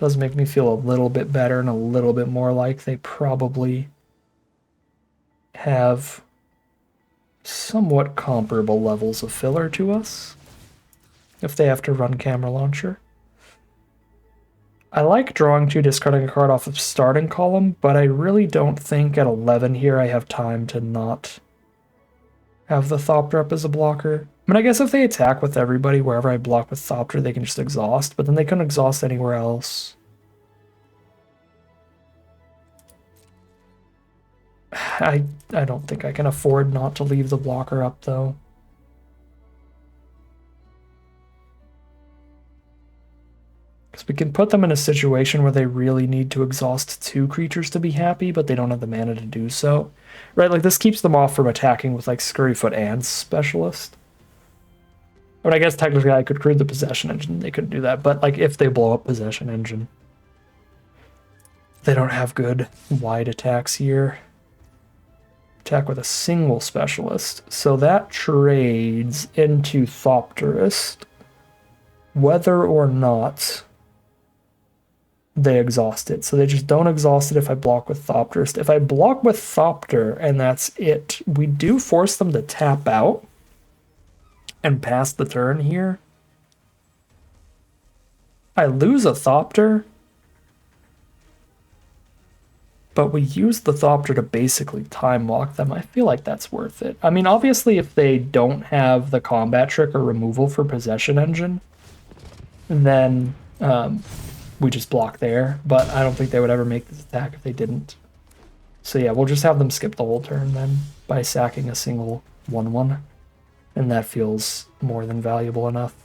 Does make me feel a little bit better and a little bit more like they probably have somewhat comparable levels of filler to us if they have to run camera launcher. I like drawing 2, discarding a card off of starting column, but I really don't think at 11 here I have time to not have the Thopter up as a blocker. I mean, I guess if they attack with everybody, wherever I block with Thopter, they can just exhaust, but then they couldn't exhaust anywhere else. I don't think I can afford not to leave the blocker up, though. Because we can put them in a situation where they really need to exhaust 2 creatures to be happy, but they don't have the mana to do so. Right, like this keeps them off from attacking with like Scurryfoot and Specialist. But I guess technically I could create the Possession Engine. They couldn't do that, but like if they blow up Possession Engine, they don't have good wide attacks here. Attack with a single Specialist. So that trades into Thopterist, whether or not they exhaust it. So they just don't exhaust it if I block with Thopterist. If I block with Thopter and that's it, we do force them to tap out and pass the turn here. I lose a Thopter, but we use the Thopter to basically time walk them. I feel like that's worth it. I mean, obviously if they don't have the combat trick or removal for Possession Engine, then we just block there, but I don't think they would ever make this attack if they didn't. So yeah, we'll just have them skip the whole turn then by sacking a single 1/1, and that feels more than valuable enough.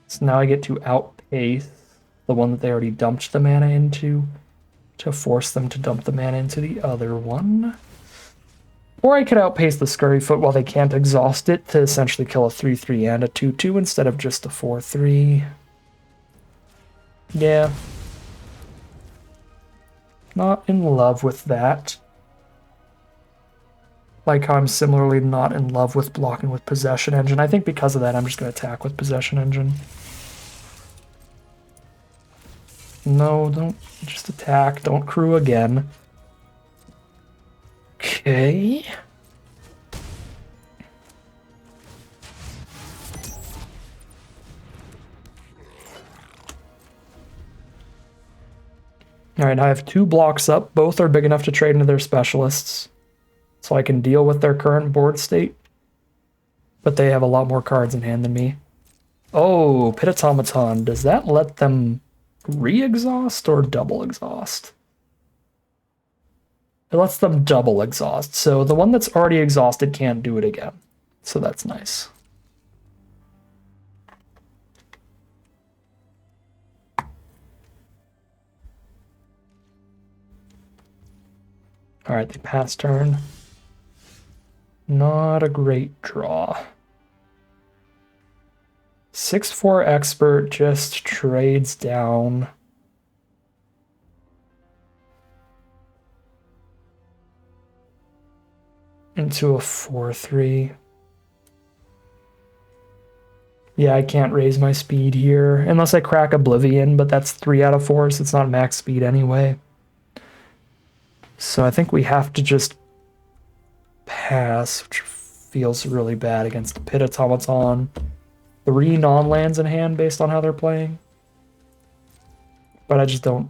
So now I get to outpace the one that they already dumped the mana into to force them to dump the mana into the other one. Or I could outpace the Scurryfoot while they can't exhaust it to essentially kill a 3/3 and a 2/2 instead of just a 4/3. Yeah. Not in love with that. Like how I'm similarly not in love with blocking with Possession Engine. I think because of that, I'm just going to attack with Possession Engine. No, don't just attack. Don't crew again. Okay. Alright, I have 2 blocks up. Both are big enough to trade into their Specialists, so I can deal with their current board state. But they have a lot more cards in hand than me. Oh, Pit Automaton. Does that let them re-exhaust or double exhaust? It lets them double exhaust, so the one that's already exhausted can't do it again. So that's nice. Alright, they pass turn. Not a great draw. 6/4 Expert just trades down. Into a 4/3. Yeah, I can't raise my speed here unless I crack Oblivion, but that's 3 out of 4, so it's not max speed anyway. So I think we have to just pass, which feels really bad against the Pit Automaton. 3 non-lands in hand based on how they're playing. But I just don't...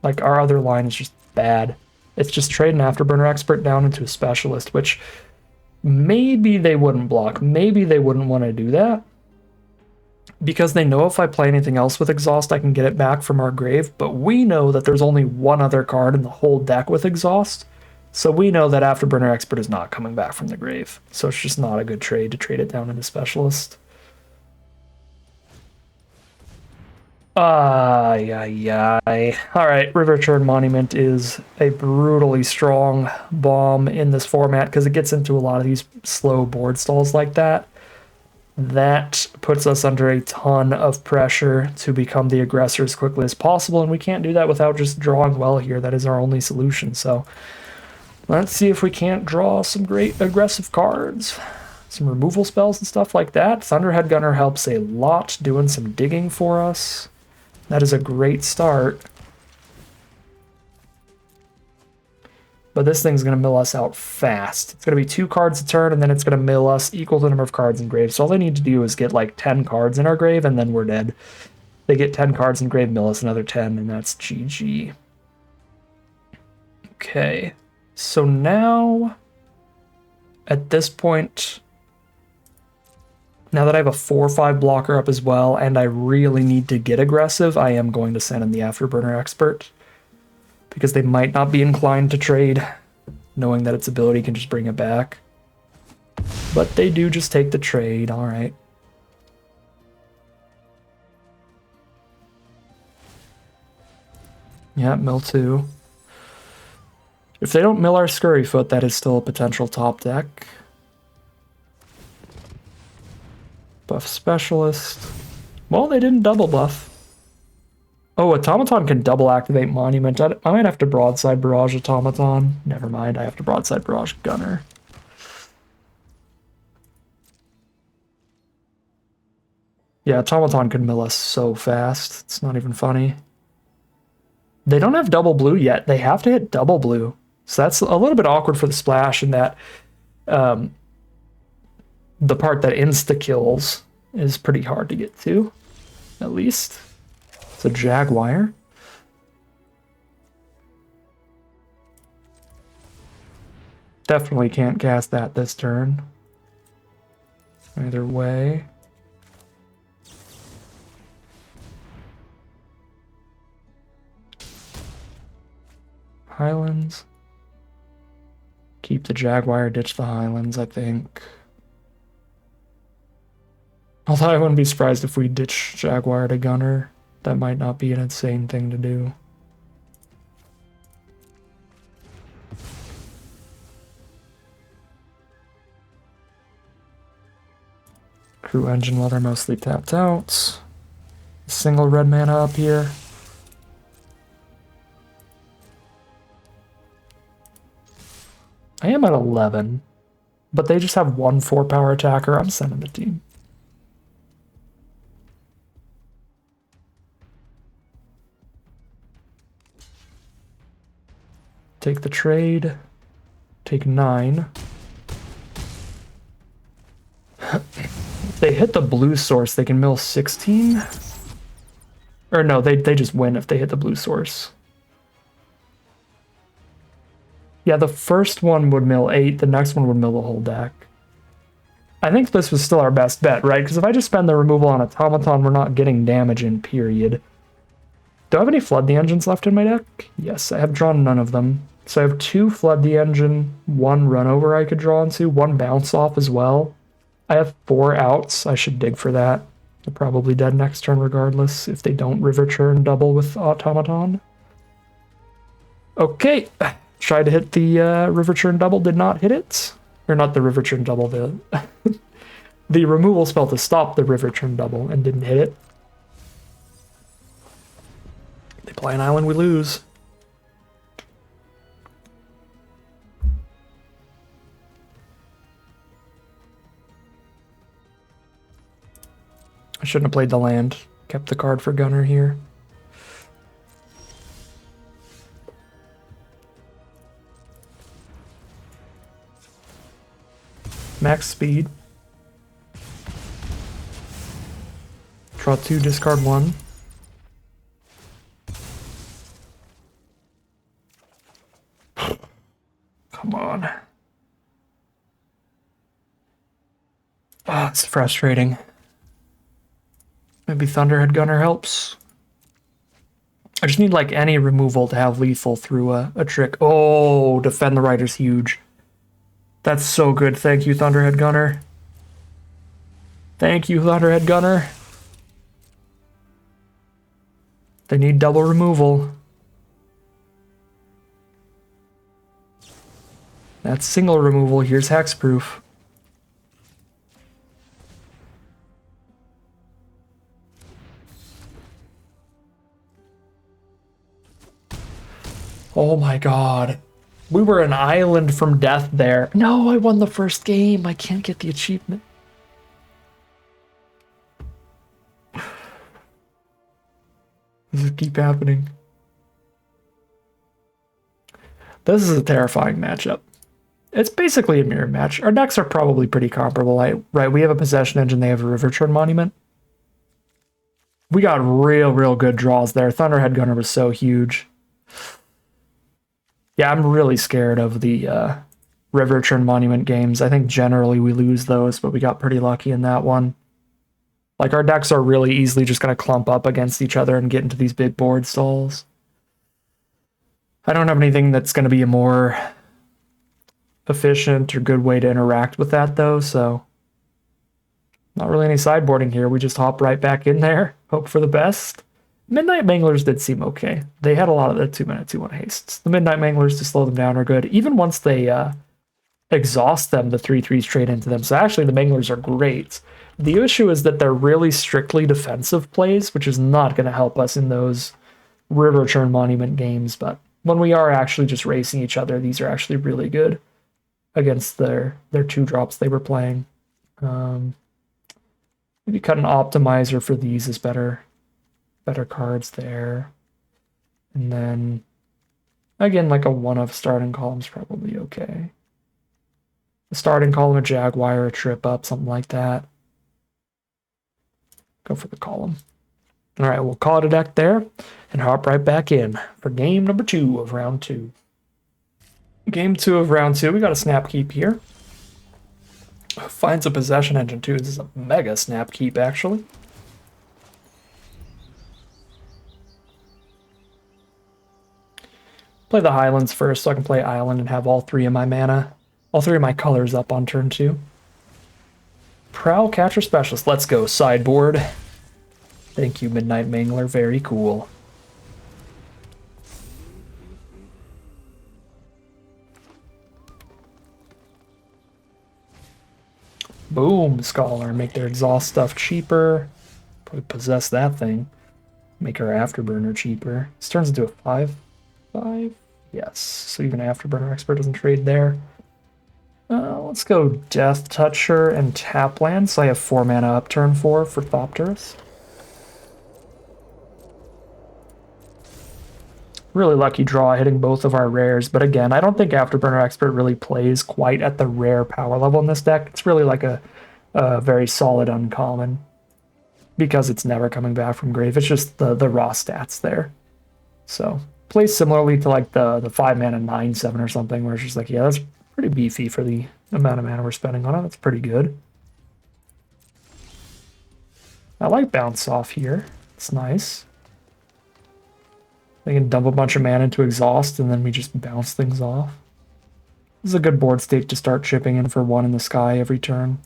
Like, our other line is just bad. It's just trade an Afterburner Expert down into a Specialist, which maybe they wouldn't block. Maybe they wouldn't want to do that, because they know if I play anything else with Exhaust, I can get it back from our grave, but we know that there's only one other card in the whole deck with Exhaust, so we know that Afterburner Expert is not coming back from the grave, so it's just not a good trade to trade it down into Specialist. Alright, River Churn Monument is a brutally strong bomb in this format because it gets into a lot of these slow board stalls like that. That puts us under a ton of pressure to become the aggressor as quickly as possible, and we can't do that without just drawing well here. That is our only solution, so let's see if we can't draw some great aggressive cards. Some removal spells and stuff like that. Thunderhead Gunner helps a lot, doing some digging for us. That is a great start. But this thing's going to mill us out fast. It's going to be 2 cards a turn, and then it's going to mill us equal to the number of cards in grave. So all they need to do is get like 10 cards in our grave, and then we're dead. They get 10 cards in grave, mill us another 10, and that's GG. Okay. So now, at this point, now that I have a 4/5 blocker up as well, and I really need to get aggressive, I am going to send in the Afterburner Expert. Because they might not be inclined to trade, knowing that its ability can just bring it back. But they do just take the trade, alright. Yeah, mill 2. If they don't mill our Scurryfoot, that is still a potential top deck. Buff Specialist. Well, they didn't double buff. Oh, Automaton can double activate Monument. I might have to Broadside Barrage Automaton. Never mind, I have to Broadside Barrage Gunner. Yeah, Automaton can mill us so fast. It's not even funny. They don't have double blue yet. They have to hit double blue. So that's a little bit awkward for the splash in that the part that insta-kills is pretty hard to get to, at least. It's a Jaguar. Definitely can't cast that this turn. Either way. Highlands. Keep the Jaguar, ditch the Highlands, I think. Although I wouldn't be surprised if we ditch Jaguar to Gunner. That might not be an insane thing to do. Crew Engine while they're mostly tapped out. Single red mana up here. I am at 11, but they just have 1 4-power attacker. I'm sending the team. Take the trade. Take 9. If they hit the blue source, they can mill 16. Or no, they just win if they hit the blue source. Yeah, the first one would mill 8, the next one would mill the whole deck. I think this was still our best bet, right? Because if I just spend the removal on Automaton, we're not getting damage in, period. Do I have any Flood the Engines left in my deck? Yes, I have drawn none of them. So I have 2 Flood the Engine, 1 Runover I could draw into, 1 Bounce Off as well. I have 4 outs. I should dig for that. They're probably dead next turn regardless if they don't River Churn double with Automaton. Okay. Tried to hit the River Churn double, did not hit it. Or not the River Churn double, the the removal spell to stop the River Churn double and didn't hit it. They play an island, we lose. I shouldn't have played the land. Kept the card for Gunner here. Max speed. Draw 2, discard 1. Come on. Ah, it's frustrating. Maybe Thunderhead Gunner helps. I just need like any removal to have lethal through a trick. Oh, Defend the Rider's huge. That's so good. Thank you, Thunderhead Gunner. Thank you, Thunderhead Gunner. They need double removal. That's single removal. Here's Hexproof. Oh my god. We were an island from death there. No, I won the first game. I can't get the achievement. keep happening. This is a terrifying matchup. It's basically a mirror match. Our decks are probably pretty comparable, right? We have a Possession Engine, they have a River Churn Monument. We got real good draws there. Thunderhead Gunner was so huge. Yeah, I'm really scared of the River Churn Monument games. I think generally we lose those, but we got pretty lucky in that one. Like, our decks are really easily just going to clump up against each other and get into these big board stalls. I don't have anything that's going to be a more efficient or good way to interact with that, though, so not really any sideboarding here. We just hop right back in there, hope for the best. Midnight Manglers did seem okay. They had a lot of the 2-mana 2-1 hastes. The Midnight Manglers, to slow them down, are good. Even once they exhaust them, the 3/3 straight into them. So actually, the Manglers are great. The issue is that they're really strictly defensive plays, which is not going to help us in those River Churn Monument games. But when we are actually just racing each other, these are actually really good against their 2-drops they were playing. Maybe cut an Optimizer for these is better cards there. And then, again, like a 1-of starting column's probably okay. A starting column, a Jaguar, a Trip Up, something like that. Go for the column. All right, we'll call it a deck there and hop right back in for game number 2 of round 2. Game 2 of round 2, we got a Snap Keep here. Finds a Possession Engine too. This is a mega Snap Keep, actually. Play the Highlands first so I can play Island and have all 3 of my mana, all 3 of my colors up on turn 2. Prowl Catcher Specialist. Let's go, sideboard. Thank you, Midnight Mangler. Very cool. Boom, Scholar. Make their exhaust stuff cheaper. Probably possess that thing. Make our Afterburner cheaper. This turns into a 5/5. Yes, so even Afterburner Expert doesn't trade there. Let's go Death Toucher and tap land. So I have 4 mana up turn 4 for Thopterus. Really lucky draw hitting both of our rares, but again, I don't think Afterburner Expert really plays quite at the rare power level in this deck. It's really like a very solid uncommon because it's never coming back from grave. It's just the raw stats there. So plays similarly to like the 5 mana 9/7 or something, where it's just like, yeah, that's pretty beefy for the amount of mana we're spending on it. That's pretty good. I like Bounce Off here. It's nice. They can dump a bunch of mana into exhaust, and then we just bounce things off. This is a good board state to start chipping in for 1 in the sky every turn.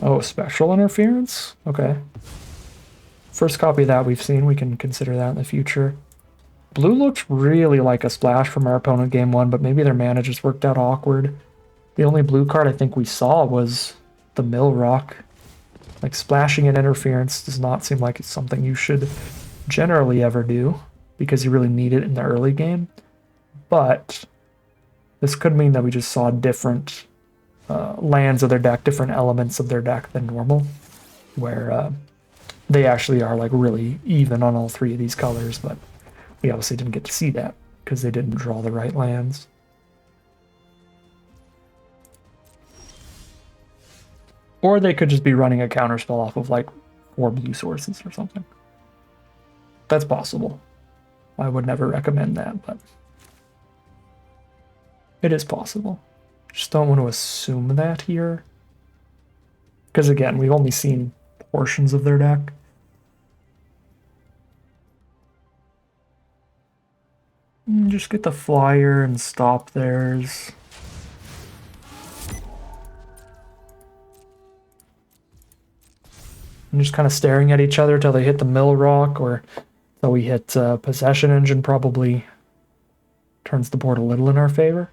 Oh, Special Interference? Okay. First copy of that we've seen. We can consider that in the future. Blue looked really like a splash from our opponent game 1, but maybe their mana just worked out awkward. The only blue card I think we saw was the Mill Rock. Like, splashing in interference does not seem like it's something you should generally ever do, because you really need it in the early game. But this could mean that we just saw different lands of their deck, different elements of their deck than normal, where they actually are like really even on all 3 of these colors, but we obviously didn't get to see that because they didn't draw the right lands. Or they could just be running a counterspell off of like 4 blue sources or something. That's possible. I would never recommend that, but it is possible. Just don't want to assume that here. Because again, we've only seen portions of their deck. Just get the flyer and stop theirs. And just kind of staring at each other till they hit the Mill Rock, or till we hit Possession Engine. Probably turns the board a little in our favor.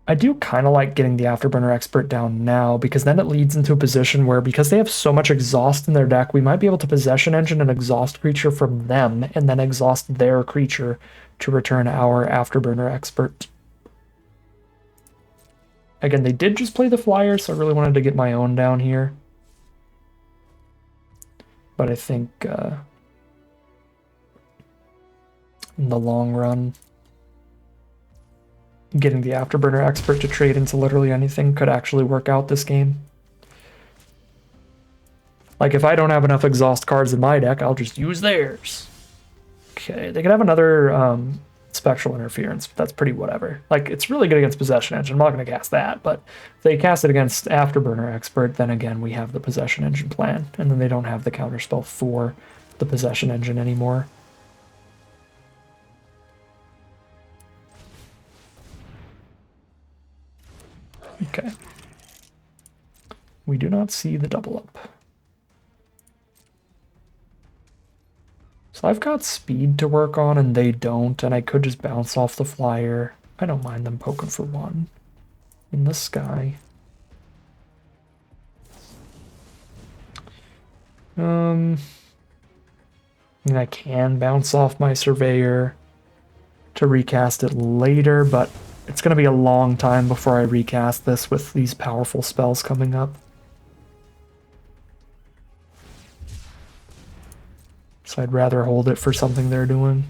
I do kind of like getting the Afterburner Expert down now, because then it leads into a position where, because they have so much exhaust in their deck, we might be able to Possession Engine an exhaust creature from them, and then exhaust their creature to return our Afterburner Expert. Again, they did just play the flyer, so I really wanted to get my own down here. But I think in the long run, getting the Afterburner Expert to trade into literally anything could actually work out this game. Like, if I don't have enough exhaust cards in my deck, I'll just use theirs. Okay, they could have another Spectral Interference, but that's pretty whatever. Like, it's really good against Possession Engine. I'm not going to cast that, but if they cast it against Afterburner Expert, then again, we have the Possession Engine plan, and then they don't have the counterspell for the Possession Engine anymore. Okay. We do not see the double up. So I've got speed to work on and they don't, and I could just bounce off the flyer. I don't mind them poking for one in the sky. I mean, I can bounce off my Surveyor to recast it later, but it's going to be a long time before I recast this with these powerful spells coming up. So I'd rather hold it for something they're doing.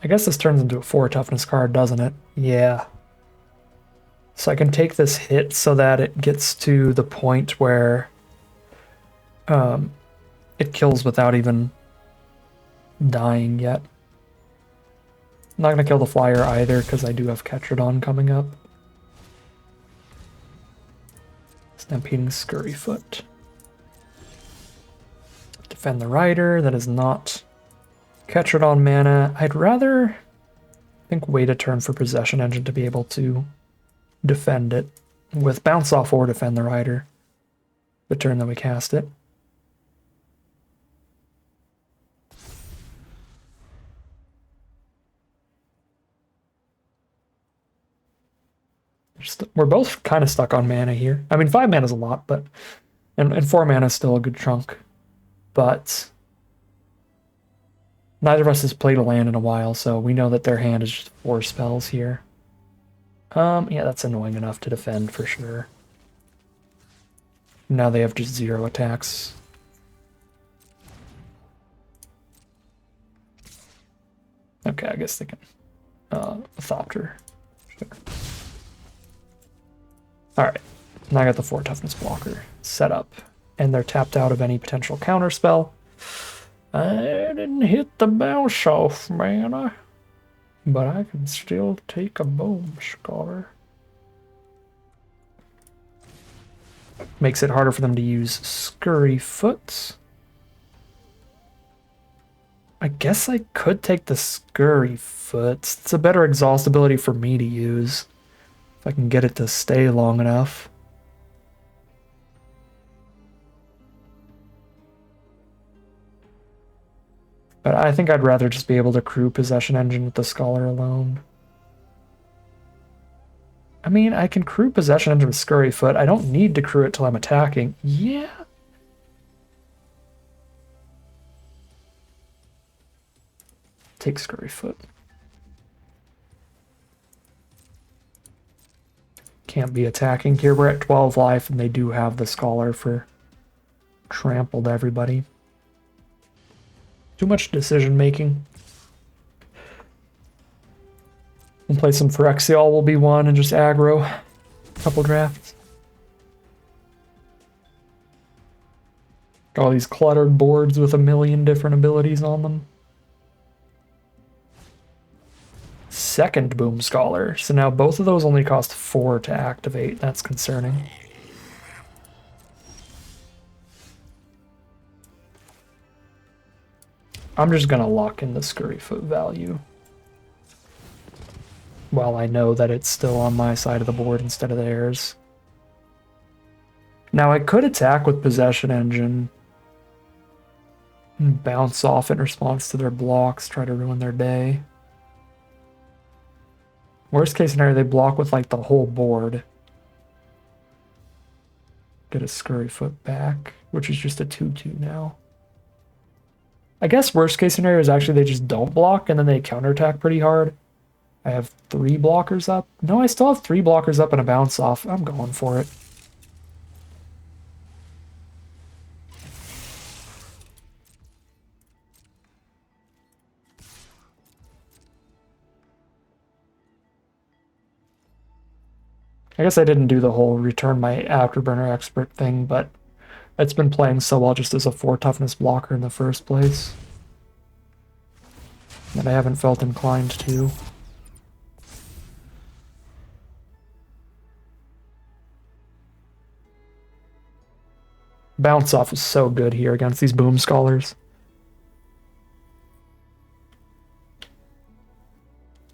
I guess this turns into a 4 toughness card, doesn't it? Yeah. So I can take this hit so that it gets to the point where it kills without even dying yet. I'm not going to kill the flyer either because I do have Ketradon coming up. Stampeding Scurryfoot. Defend the Rider. That is not Ketradon mana. I'd rather, I think, wait a turn for Possession Engine to be able to defend it with Bounce Off or Defend the Rider the turn that we cast it. We're both kind of stuck on mana here. I mean, 5 mana is a lot, but and 4 mana is still a good chunk. But neither of us has played a land in a while, so we know that their hand is just 4 spells here. Yeah, that's annoying enough to defend for sure. Now they have just 0 attacks. Okay, I guess they can Thopter. Sure. Alright, now I got the 4 toughness blocker set up, and they're tapped out of any potential counterspell. I didn't hit the bounce off, man, but I can still take a Boom Scholar. Makes it harder for them to use Scurryfoot. I guess I could take the Scurryfoot. It's a better exhaust ability for me to use. If I can get it to stay long enough. But I think I'd rather just be able to crew Possession Engine with the Scholar alone. I mean, I can crew Possession Engine with Scurryfoot. I don't need to crew it till I'm attacking. Yeah. Take Scurryfoot. Can't be attacking here. We're at 12 life, and they do have the Scholar for trampled everybody. Too much decision making. We'll play some Phyrexial will be one and just aggro a couple drafts. Got all these cluttered boards with a million different abilities on them. Second Boom Scholar. So now both of those only cost 4 to activate. That's concerning. I'm just going to lock in the Scurryfoot value. While I know that it's still on my side of the board instead of theirs. Now I could attack with Possession Engine. And bounce off in response to their blocks, try to ruin their day. Worst case scenario, they block with like the whole board. Get a Scurryfoot back, which is just a 2/2 now. I guess worst case scenario is actually they just don't block and then they counterattack pretty hard. I have 3 blockers up. No, I still have 3 blockers up and a bounce off. I'm going for it. I guess I didn't do the whole return my Afterburner Expert thing, but it's been playing so well just as a 4 toughness blocker in the first place that I haven't felt inclined to. Bounce off is so good here against these Boom Scholars.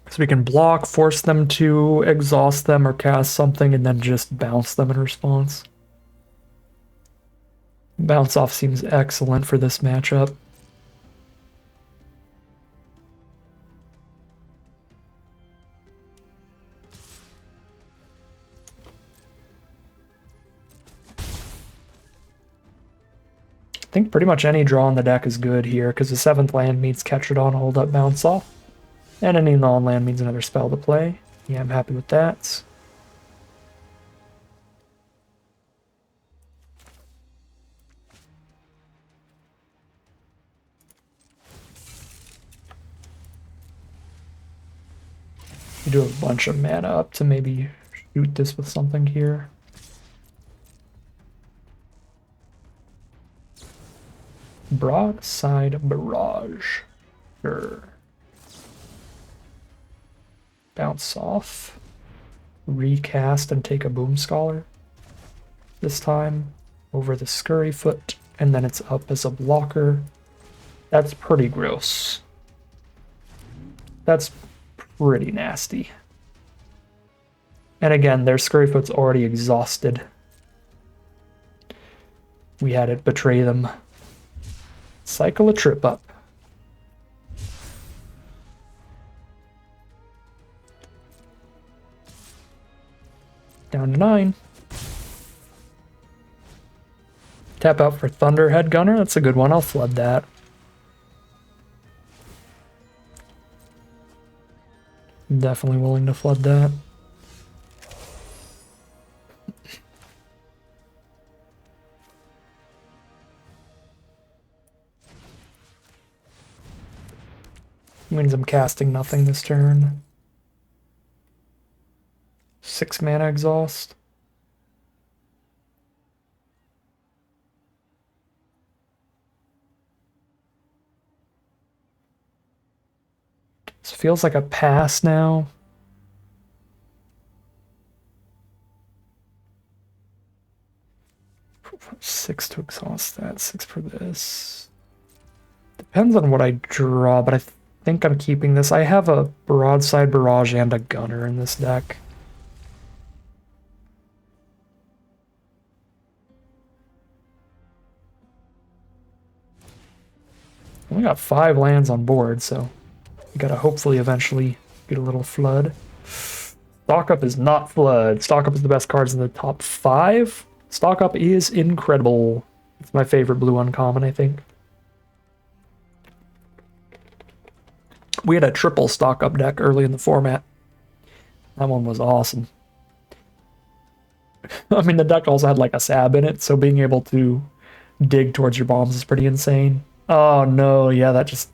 So we can block, force them to exhaust them or cast something, and then just bounce them in response. Bounce off seems excellent for this matchup. I think pretty much any draw on the deck is good here, because the 7th land means Catch It On, Hold Up, Bounce Off. And any non-land means another spell to play. Yeah, I'm happy with that. You do a bunch of mana up to maybe shoot this with something here. Broadside Barrage. Sure. Bounce off. Recast and take a Boom Scholar. This time over the Scurryfoot, and then it's up as a blocker. That's pretty gross. That's pretty nasty. And again, their Scurryfoot's already exhausted. We had it betray them. Cycle a trip up. Down to 9. Tap out for Thunderhead Gunner. That's a good one. I'll flood that. Definitely willing to flood that. Means I'm casting nothing this turn. 6 mana exhaust. This feels like a pass now. Six to exhaust that, 6 for this. Depends on what I draw, but I think I'm keeping this. I have a Broadside Barrage and a Gunner in this deck. We got 5 lands on board, so we gotta hopefully eventually get a little flood. Stock Up is not flood. Stock Up is the best cards in the top 5. Stock Up is incredible. It's my favorite blue uncommon, I think. We had a triple Stock Up deck early in the format. That one was awesome. I mean, the deck also had like a sab in it, so being able to dig towards your bombs is pretty insane. Oh no, yeah, I just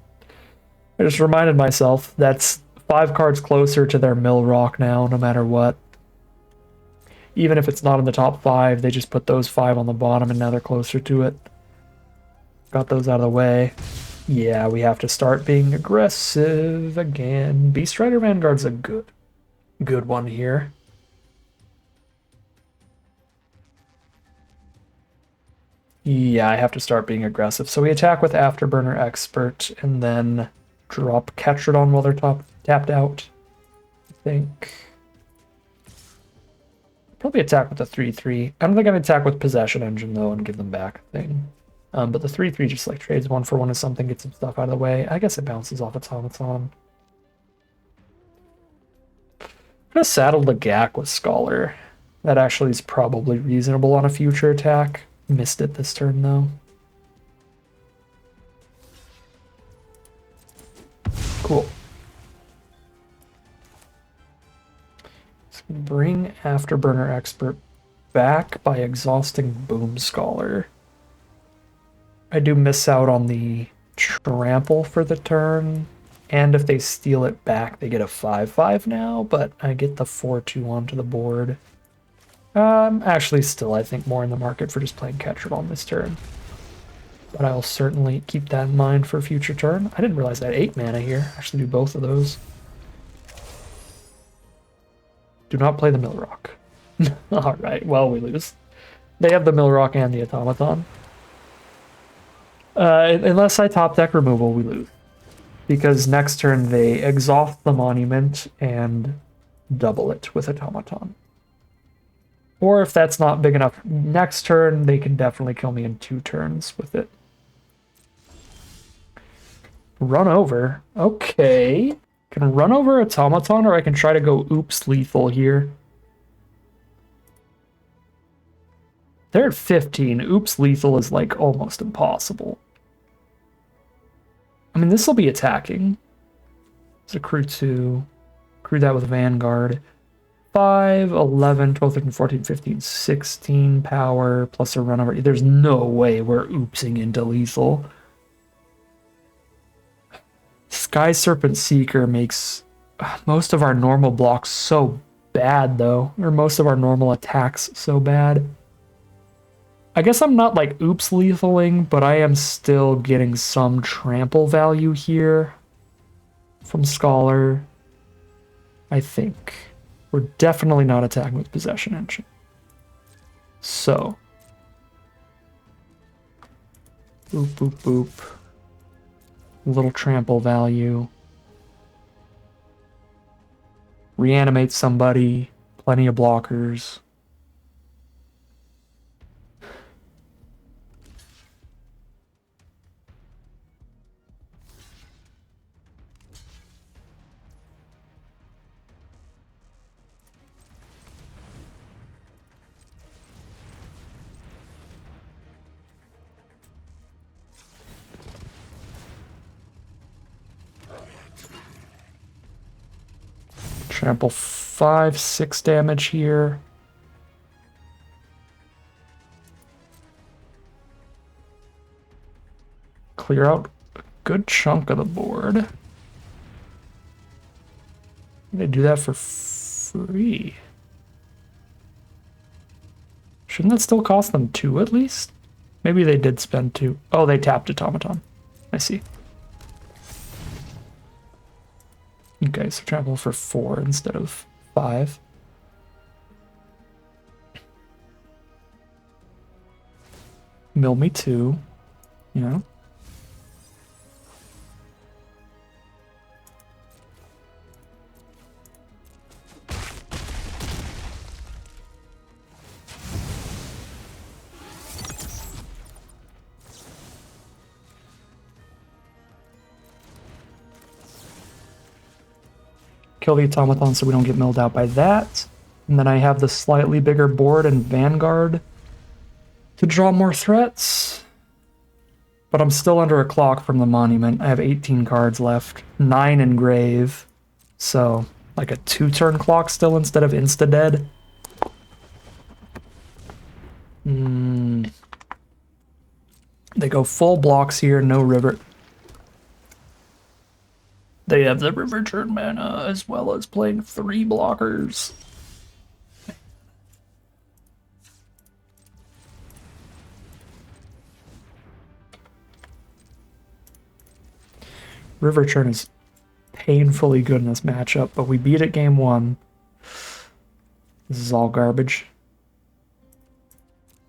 reminded myself that's 5 cards closer to their mill rock now, no matter what. Even if it's not in the top 5, they just put those 5 on the bottom and now they're closer to it. Got those out of the way. Yeah, we have to start being aggressive again. Beast Rider Vanguard's a good one here. Yeah, I have to start being aggressive. So we attack with Afterburner Expert and then drop Catch It On while they're tapped out. I think. Probably attack with the 3/3. I don't think I'd attack with Possession Engine though and give them back a thing. But the 3/3 just like trades 1 for 1 as something, gets some stuff out of the way. I guess it bounces off its automaton. I'm gonna saddle the Gak with Scholar. That actually is probably reasonable on a future attack. Missed it this turn though. Cool. Bring Afterburner Expert back by exhausting Boom Scholar. I do miss out on the trample for the turn, and if they steal it back, they get a 5/5 now, but I get the 4/2 onto the board. Actually, still, I think more in the market for just playing catcher on this turn. But I'll certainly keep that in mind for a future turn. I didn't realize I had 8 mana here. Actually do both of those. Do not play the Millrock. Alright, well, we lose. They have the Millrock and the Automaton. Unless I top deck removal, we lose. Because next turn they exhaust the Monument and double it with Automaton. Or if that's not big enough, next turn they can definitely kill me in 2 turns with it. Run over. Okay. Can run over Automaton, or I can try to go oops lethal here. They're at 15. Oops lethal is like almost impossible. I mean, this will be attacking. It's a crew 2. Crew that with Vanguard. 5, 11, 12, 13, 14, 15, 16 power plus a run over. There's no way we're oopsing into lethal. Sky Serpent Seeker makes most of our normal blocks so bad, though. Or most of our normal attacks so bad. I guess I'm not like oops lethaling, but I am still getting some trample value here from Scholar. I think. We're definitely not attacking with Possession Engine. So. Boop, boop, boop. A little trample value. Reanimate somebody. Plenty of blockers. Trample 5, 6 damage here. Clear out a good chunk of the board. They do that for free. Shouldn't that still cost them 2 at least? Maybe they did spend 2. Oh, they tapped Automaton. I see. Okay, so trample for 4 instead of 5. Mill me 2. You know? Kill the Automaton so we don't get milled out by that. And then I have the slightly bigger board and Vanguard to draw more threats. But I'm still under a clock from the Monument. I have 18 cards left. 9 in Grave. So, like a 2-turn clock still instead of insta-dead. They go full blocks here, no river. They have the river turn mana as well as playing 3 blockers. River turn is painfully good in this matchup, but we beat it game 1. This is all garbage.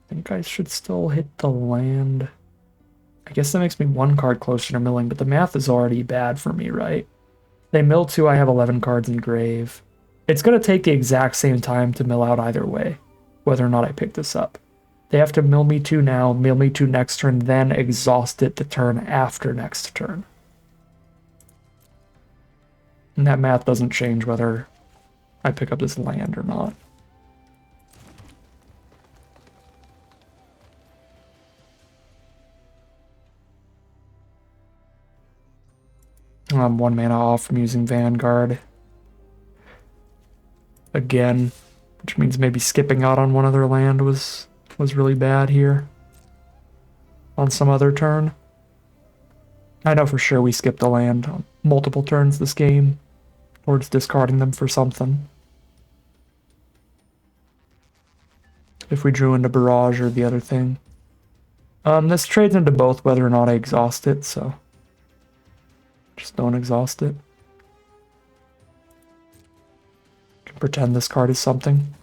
I think I should still hit the land. I guess that makes me 1 card closer to milling, but the math is already bad for me, right? They mill 2, I have 11 cards in Grave. It's going to take the exact same time to mill out either way, whether or not I pick this up. They have to mill me 2 now, mill me 2 next turn, then exhaust it the turn after next turn. And that math doesn't change whether I pick up this land or not. I'm 1 mana off from using Vanguard. again, which means maybe skipping out on one other land was really bad here on some other turn. I know for sure we skipped a land on multiple turns this game towards discarding them for something. If we drew into Barrage or the other thing. This trades into both whether or not I exhaust it, so just don't exhaust it. Can pretend this card is something.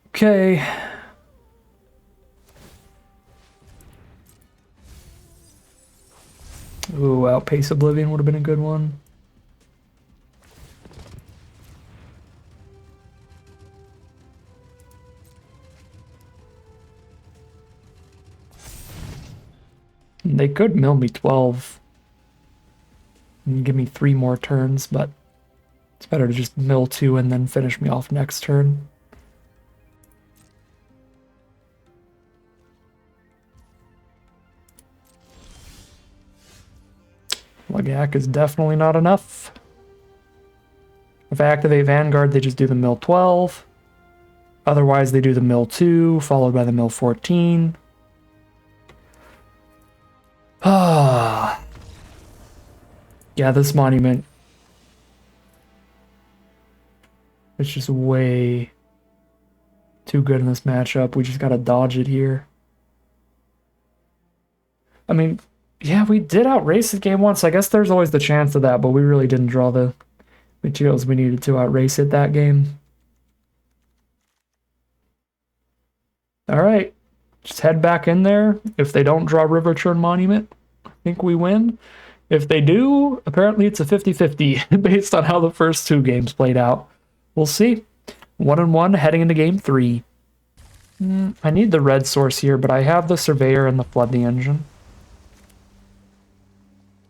Okay. Ooh, Outpace Oblivion would have been a good one. They could mill me 12 and give me 3 more turns, but it's better to just mill 2 and then finish me off next turn. Lagak is definitely not enough. If I activate Vanguard, they just do the mill 12. Otherwise, they do the mill 2, followed by the mill 14. Ah. Yeah, this monument. It's just way too good in this matchup. We just gotta dodge it here. I mean, yeah, we did outrace the game once. I guess there's always the chance of that, but we really didn't draw the materials we needed to outrace it that game. All right, just head back in there. If they don't draw River Churn Monument, I think we win. If they do, apparently it's a 50-50 based on how the first 2 games played out. We'll see. 1-1 heading into game 3. I need the red source here, but I have the Surveyor and the Flood the Engine.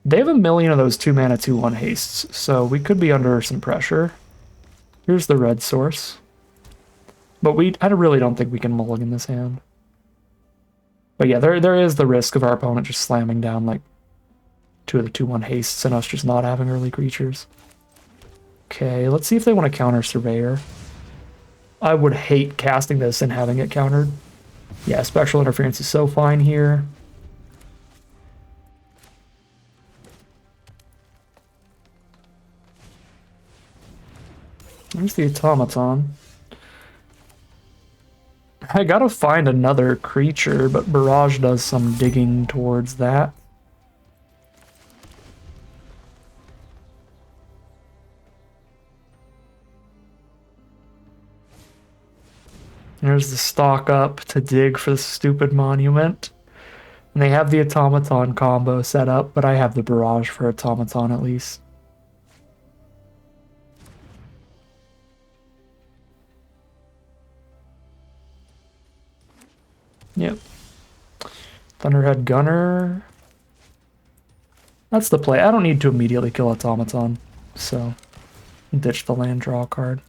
They have a million of those 2-mana 2/1 hastes, so we could be under some pressure. Here's the red source. But I really don't think we can mulligan this hand. But yeah, there is the risk of our opponent just slamming down like 2 of the 2/1 hastes and us just not having early creatures. Okay, let's see if they want to counter Surveyor. I would hate casting this and having it countered. Yeah, Spectral Interference is so fine here. There's the Automaton. I gotta find another creature, but Barrage does some digging towards that. There's the stock up to dig for the stupid monument. And they have the Automaton combo set up, but I have the Barrage for Automaton at least. Yep. Thunderhead Gunner. That's the play. I don't need to immediately kill Automaton, so ditch the land draw card.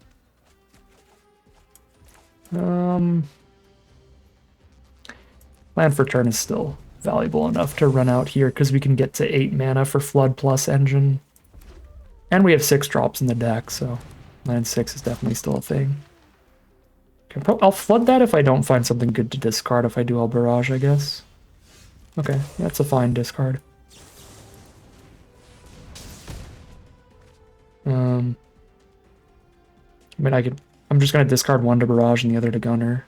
Land for turn is still valuable enough to run out here because we can get to 8 mana for Flood plus Engine. And we have 6 drops in the deck, so land 6 is definitely still a thing. Okay, I'll flood that if I don't find something good to discard. If I do, I'll Barrage, I guess. Okay, that's a fine discard. I mean, I'm just gonna discard 1 to Barrage and the other to Gunner.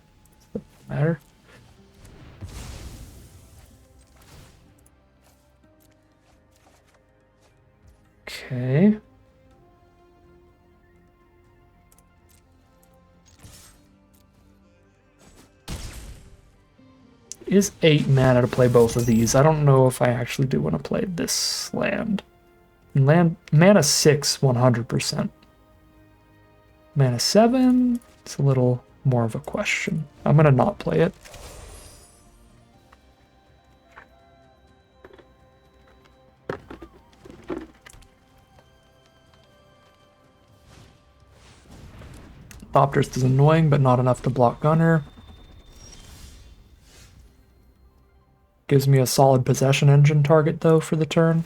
Does that matter? Okay. Is 8 mana to play both of these. I don't know if I actually do want to play this land. Mana 6, 100%. Mana 7, it's a little more of a question. I'm gonna not play it. Thopterist is annoying, but not enough to block Gunner. Gives me a solid possession engine target, though, for the turn.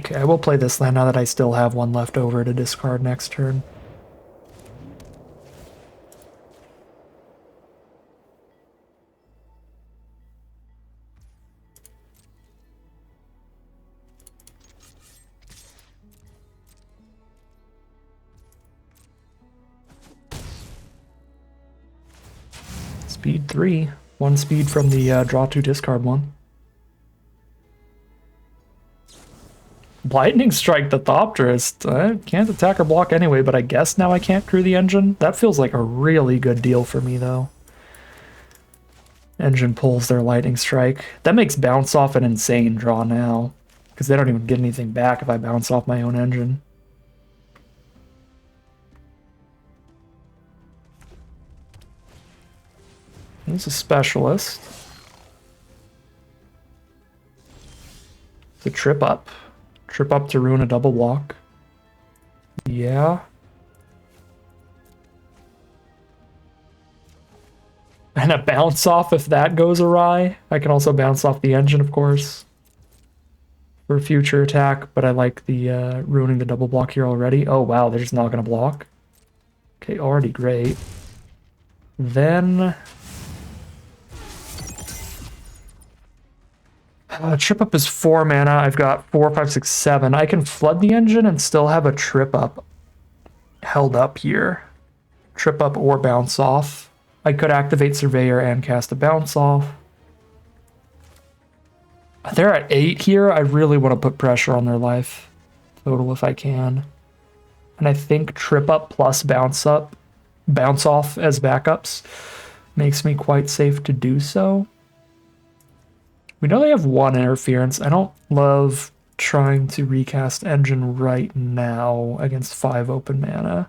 Okay, I will play this land now that I still have one left over to discard next turn. Speed 3. 1 speed from the draw 2 discard one. Lightning Strike the Thopterist. I can't attack or block anyway, but I guess now I can't crew the engine. That feels like a really good deal for me, though. Engine pulls their Lightning Strike. That makes bounce off an insane draw now, because they don't even get anything back if I bounce off my own engine. He's a specialist. It's a trip up. Trip up to ruin a double block. Yeah. And a bounce off if that goes awry. I can also bounce off the engine, of course, for future attack, but I like the ruining the double block here already. Oh wow, they're just not going to block. Okay, already great. Then... trip up is 4 mana. I've got 4, 5, 6, 7. I can flood the engine and still have a trip up held up here. Trip up or bounce off. I could activate Surveyor and cast a bounce off. They're at 8 here. I really want to put pressure on their life total if I can. And I think trip up plus bounce off as backups makes me quite safe to do so. We know they have 1 interference. I don't love trying to recast engine right now against 5 open mana.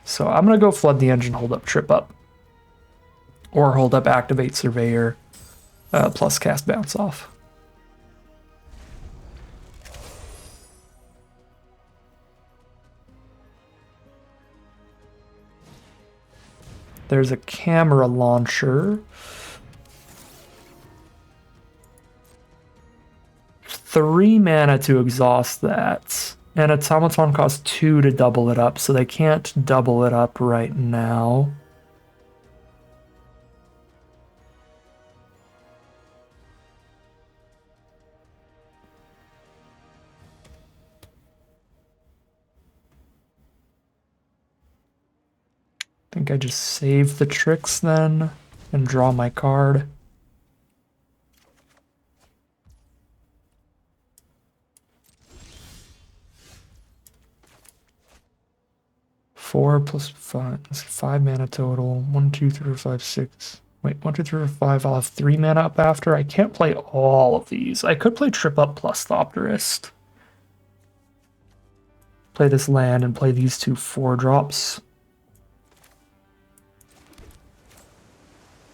So I'm going to go flood the engine, hold up trip up. Or hold up activate Surveyor plus cast bounce off. There's a camera launcher. 3 mana to exhaust that. And Automaton costs 2 to double it up, so they can't double it up right now. I think I just save the tricks then and draw my card. Four plus 5. That's 5 mana total. 1, 2, 3, 4, 5, 6. Wait, 1, 2, 3, 4, 5. I'll have 3 mana up after. I can't play all of these. I could play trip up plus Thopterist. Play this land and play these 2 4-drops.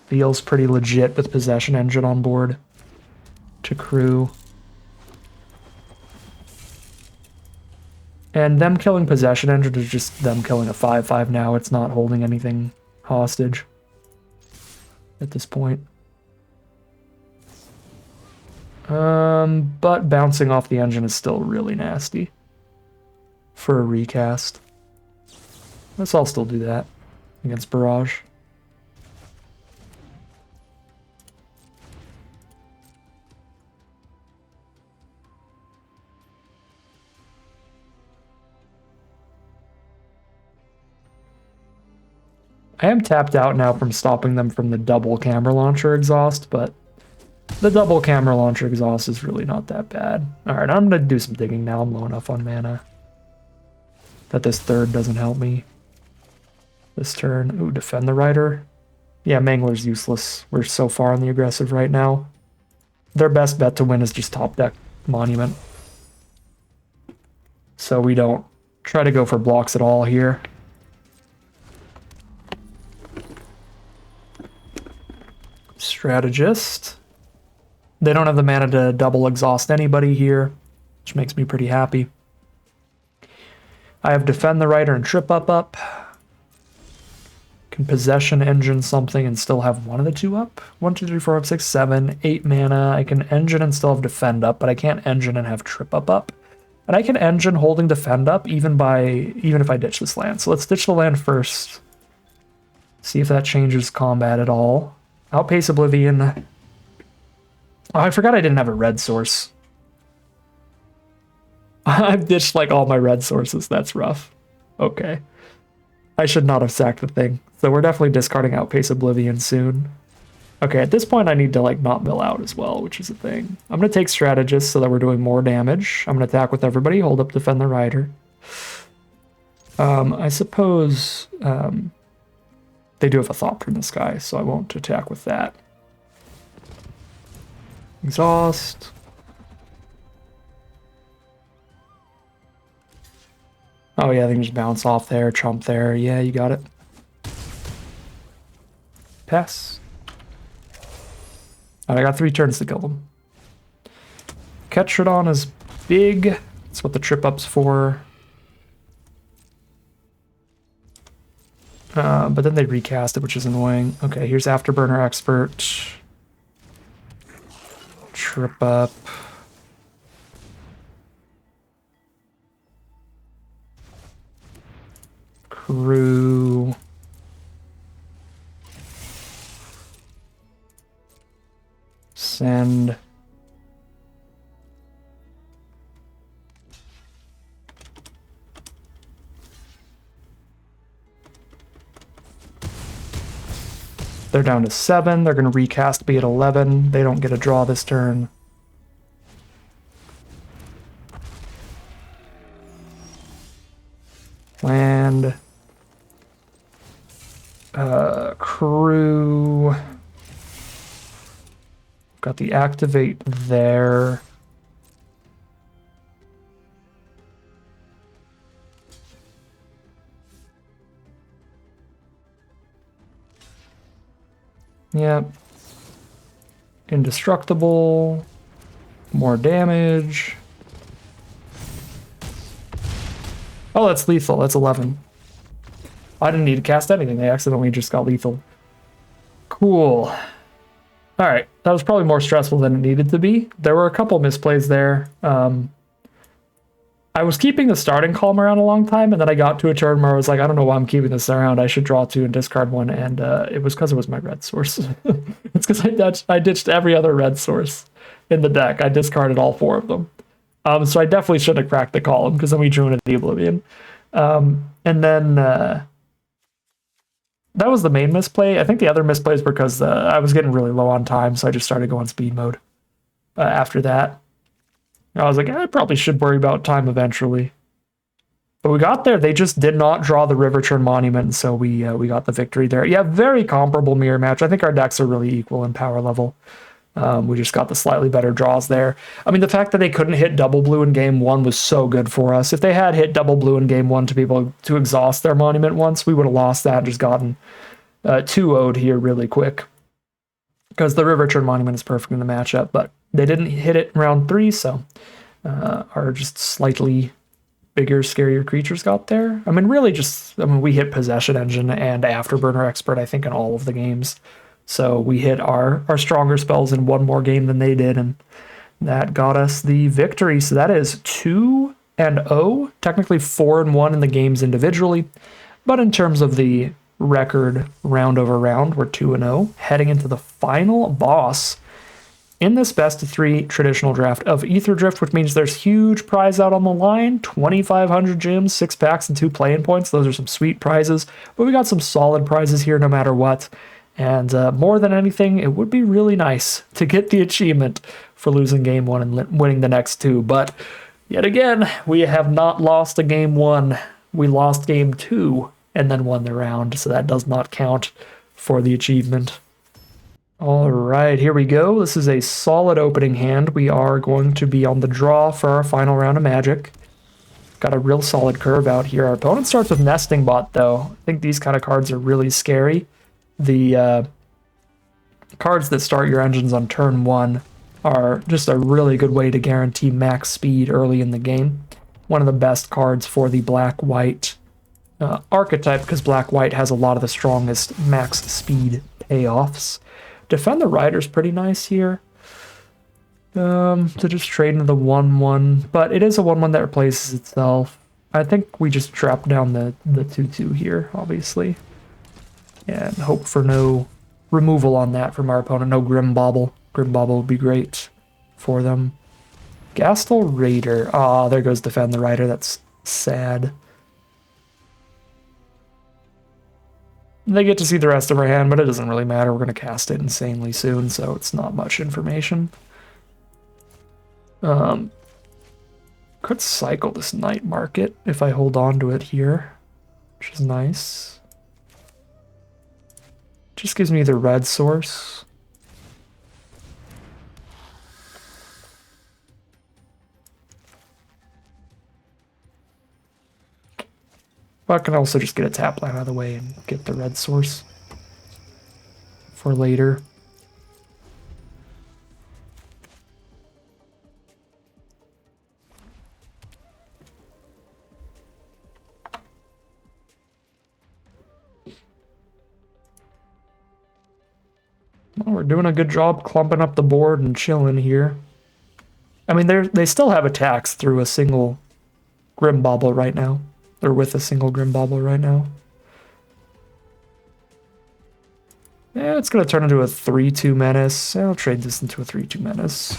Feels pretty legit with Possession Engine on board to crew. And them killing Possession Engine is just them killing a 5/5 now. It's not holding anything hostage at this point. But bouncing off the engine is still really nasty for a recast. Guess I'll still do that against Barrage. I am tapped out now from stopping them from the double camera launcher exhaust, but the double camera launcher exhaust is really not that bad. Alright, I'm going to do some digging now. I'm low enough on mana that this third doesn't help me this turn. Ooh, defend the Rider. Yeah, Mangler's useless. We're so far on the aggressive right now. Their best bet to win is just top deck Monument. So we don't try to go for blocks at all here. Strategist. They don't have the mana to double exhaust anybody here, which makes me pretty happy. I have Defend the Rider and Trip up. Can Possession Engine something and still have one of the two up? 1, 2, 3, 4, 5, 6, 7, 8 mana. I can Engine and still have Defend up, but I can't Engine and have Trip up. And I can Engine holding Defend up even if I ditch this land. So let's ditch the land first. See if that changes combat at all. Outpace Oblivion. Oh, I forgot I didn't have a red source. I've ditched like all my red sources. That's rough. Okay. I should not have sacked the thing. So we're definitely discarding Outpace Oblivion soon. Okay, at this point I need to like not mill out as well, which is a thing. I'm going to take Strategist so that we're doing more damage. I'm going to attack with everybody, hold up, defend the rider. I suppose they do have a Thought in the sky, so I won't attack with that. Exhaust. Oh yeah, they can just bounce off there, chump there. Yeah, you got it. Pass. And I got 3 turns to kill them. Ketrodon is big. That's what the trip up's for. But then they recast it, which is annoying. Okay, here's Afterburner Expert. Trip up. Crew. Send. They're down to 7. They're going to recast, be at 11. They don't get a draw this turn. Land. Crew. Got the activate there. Yep. Indestructible. More damage. Oh, that's lethal. That's 11. I didn't need to cast anything. They accidentally just got lethal. Cool. Alright, that was probably more stressful than it needed to be. There were a couple misplays there. I was keeping the starting column around a long time, and then I got to a turn where I was like, I don't know why I'm keeping this around. I should draw 2 and discard 1, and it was because it was my red source. It's because I ditched every other red source in the deck. I discarded all 4 of them. So I definitely should have cracked the column, because then we drew into the Oblivion. And then that was the main misplay. I think the other misplays were because I was getting really low on time, so I just started going speed mode after that. I was like, I probably should worry about time eventually. But we got there. They just did not draw the River Churn Monument, so we got the victory there. Yeah, very comparable mirror match. I think our decks are really equal in power level. We just got the slightly better draws there. I mean, the fact that they couldn't hit double blue in game 1 was so good for us. If they had hit double blue in game 1 to be able to exhaust their monument once, we would have lost that and just gotten 2-0'd here really quick. Because the River Churn Monument is perfect in the matchup, but they didn't hit it in round 3, so our just slightly bigger, scarier creatures got there. I mean, really just, we hit Possession Engine and Afterburner Expert, I think, in all of the games. So we hit our stronger spells in one more game than they did, and that got us the victory. So that is 2-0, technically 4-1 in the games individually, but in terms of the record round over round, we're 2-0, heading into the final boss in this best of 3 traditional draft of Aetherdrift, which means there's huge prize out on the line, 2,500 gems, 6 packs, and 2 play-in points. Those are some sweet prizes, but we got some solid prizes here no matter what. And more than anything, it would be really nice to get the achievement for losing game 1 and winning the next 2. But yet again, we have not lost a game 1. We lost game 2 and then won the round, so that does not count for the achievement. All right, here we go. This is a solid opening hand. We are going to be on the draw for our final round of Magic. Got a real solid curve out here. Our opponent starts with Nesting Bot, though. I think these kind of cards are really scary. The cards that start your engines on turn 1 are just a really good way to guarantee max speed early in the game. One of the best cards for the black-white archetype because black-white has a lot of the strongest max speed payoffs. Defend the Rider's pretty nice here. To just trade into the 1/1, but it is a 1/1 that replaces itself. I think we just trap down the 2/2 here, obviously. And hope for no removal on that from our opponent. No Grim Bauble. Grim Bauble would be great for them. Gastel Raider. Ah, there goes Defend the Rider. That's sad. They get to see the rest of our hand, but it doesn't really matter. We're going to cast it insanely soon, so it's not much information. Could cycle this Night Market if I hold on to it here, which is nice. Just gives me the red source. But I can also just get a tap line out of the way and get the red source for later. Well, we're doing a good job clumping up the board and chilling here. I mean, they still have attacks through a single Grim Bauble right now. Or with a single Grim Bauble right now. Yeah, it's going to turn into a 3/2 Menace. I'll trade this into a 3/2 Menace.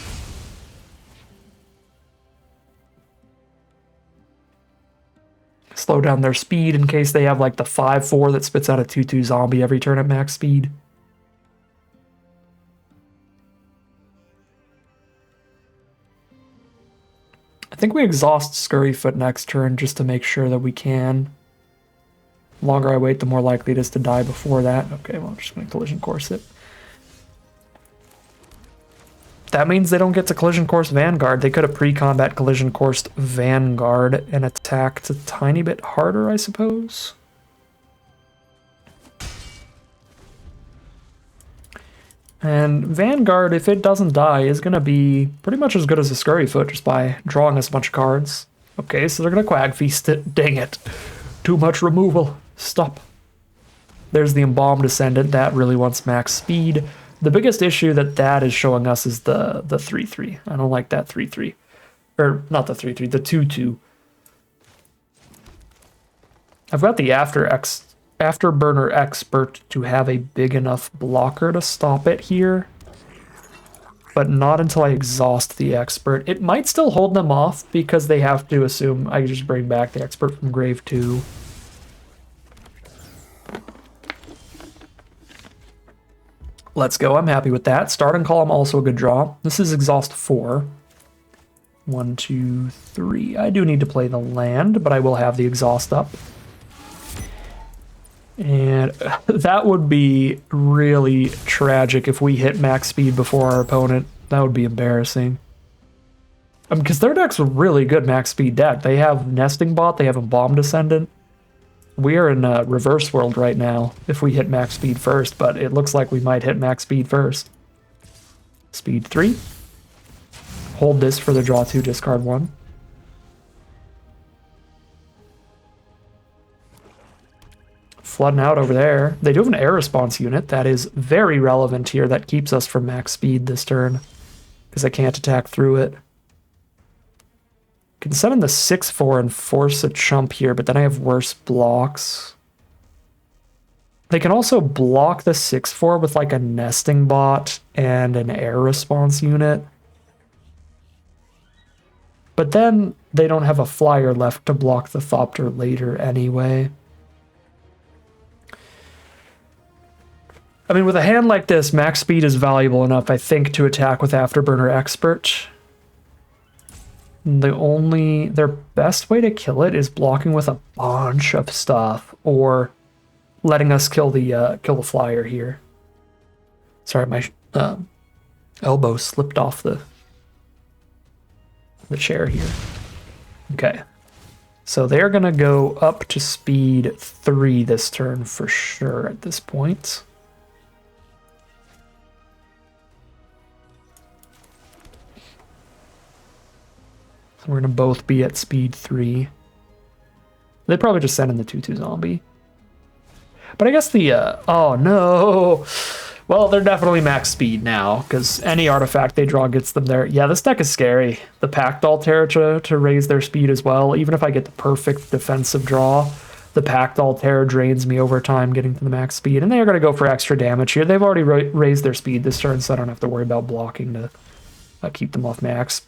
Slow down their speed in case they have like the 5/4 that spits out a 2/2 zombie every turn at max speed. I think we exhaust Scurryfoot next turn just to make sure that we can. The longer I wait, the more likely it is to die before that. Okay, well, I'm just going to Collision Course it. That means they don't get to Collision Course Vanguard. They could have pre-combat Collision Coursed Vanguard and attacked a tiny bit harder, I suppose. And Vanguard, if it doesn't die, is going to be pretty much as good as a Scurryfoot just by drawing us a bunch of cards. Okay, so they're going to Quag Feast it. Dang it. Too much removal. Stop. There's the Embalmed Descendant. That really wants max speed. The biggest issue that is showing us is the 3/3. I don't like that 3/3. Or, not the 3/3, the 2/2. I've got the Afterburner Expert to have a big enough blocker to stop it here, but not until I exhaust the Expert. It might still hold them off because they have to assume I just bring back the Expert from grave 2. Let's go, I'm happy with that. Starting column, also a good draw. This is exhaust 4. 1, 2, 3. I do need to play the land, but I will have the exhaust up. And that would be really tragic if we hit max speed before our opponent. That would be embarrassing. Because their deck's a really good max speed deck. They have Nesting Bot, they have Embalmed Descendant. We are in a reverse world right now if we hit max speed first, but it looks like we might hit max speed first. Speed 3. Hold this for the draw 2, discard 1. Flooding out over there. They do have an air response unit that is very relevant here that keeps us from max speed this turn because I can't attack through it. Can send in the 6/4 and force a chump here, but then I have worse blocks. They can also block the 6/4 with like a Nesting Bot and an air response unit. But then they don't have a flyer left to block the Thopter later anyway. I mean, with a hand like this, max speed is valuable enough, I think, to attack with Afterburner Expert. Their best way to kill it is blocking with a bunch of stuff, or letting us kill the flyer here. Sorry, my elbow slipped off the chair here. Okay, so they're gonna go up to speed 3 this turn for sure at this point. We're going to both be at speed 3. They probably just sent in the 2/2 zombie. But I guess the, oh no. Well, they're definitely max speed now, because any artifact they draw gets them there. Yeah, this deck is scary. The Pact Altair to raise their speed as well. Even if I get the perfect defensive draw, the Pact Altair drains me over time getting to the max speed. And they're going to go for extra damage here. They've already raised their speed this turn, so I don't have to worry about blocking to keep them off max.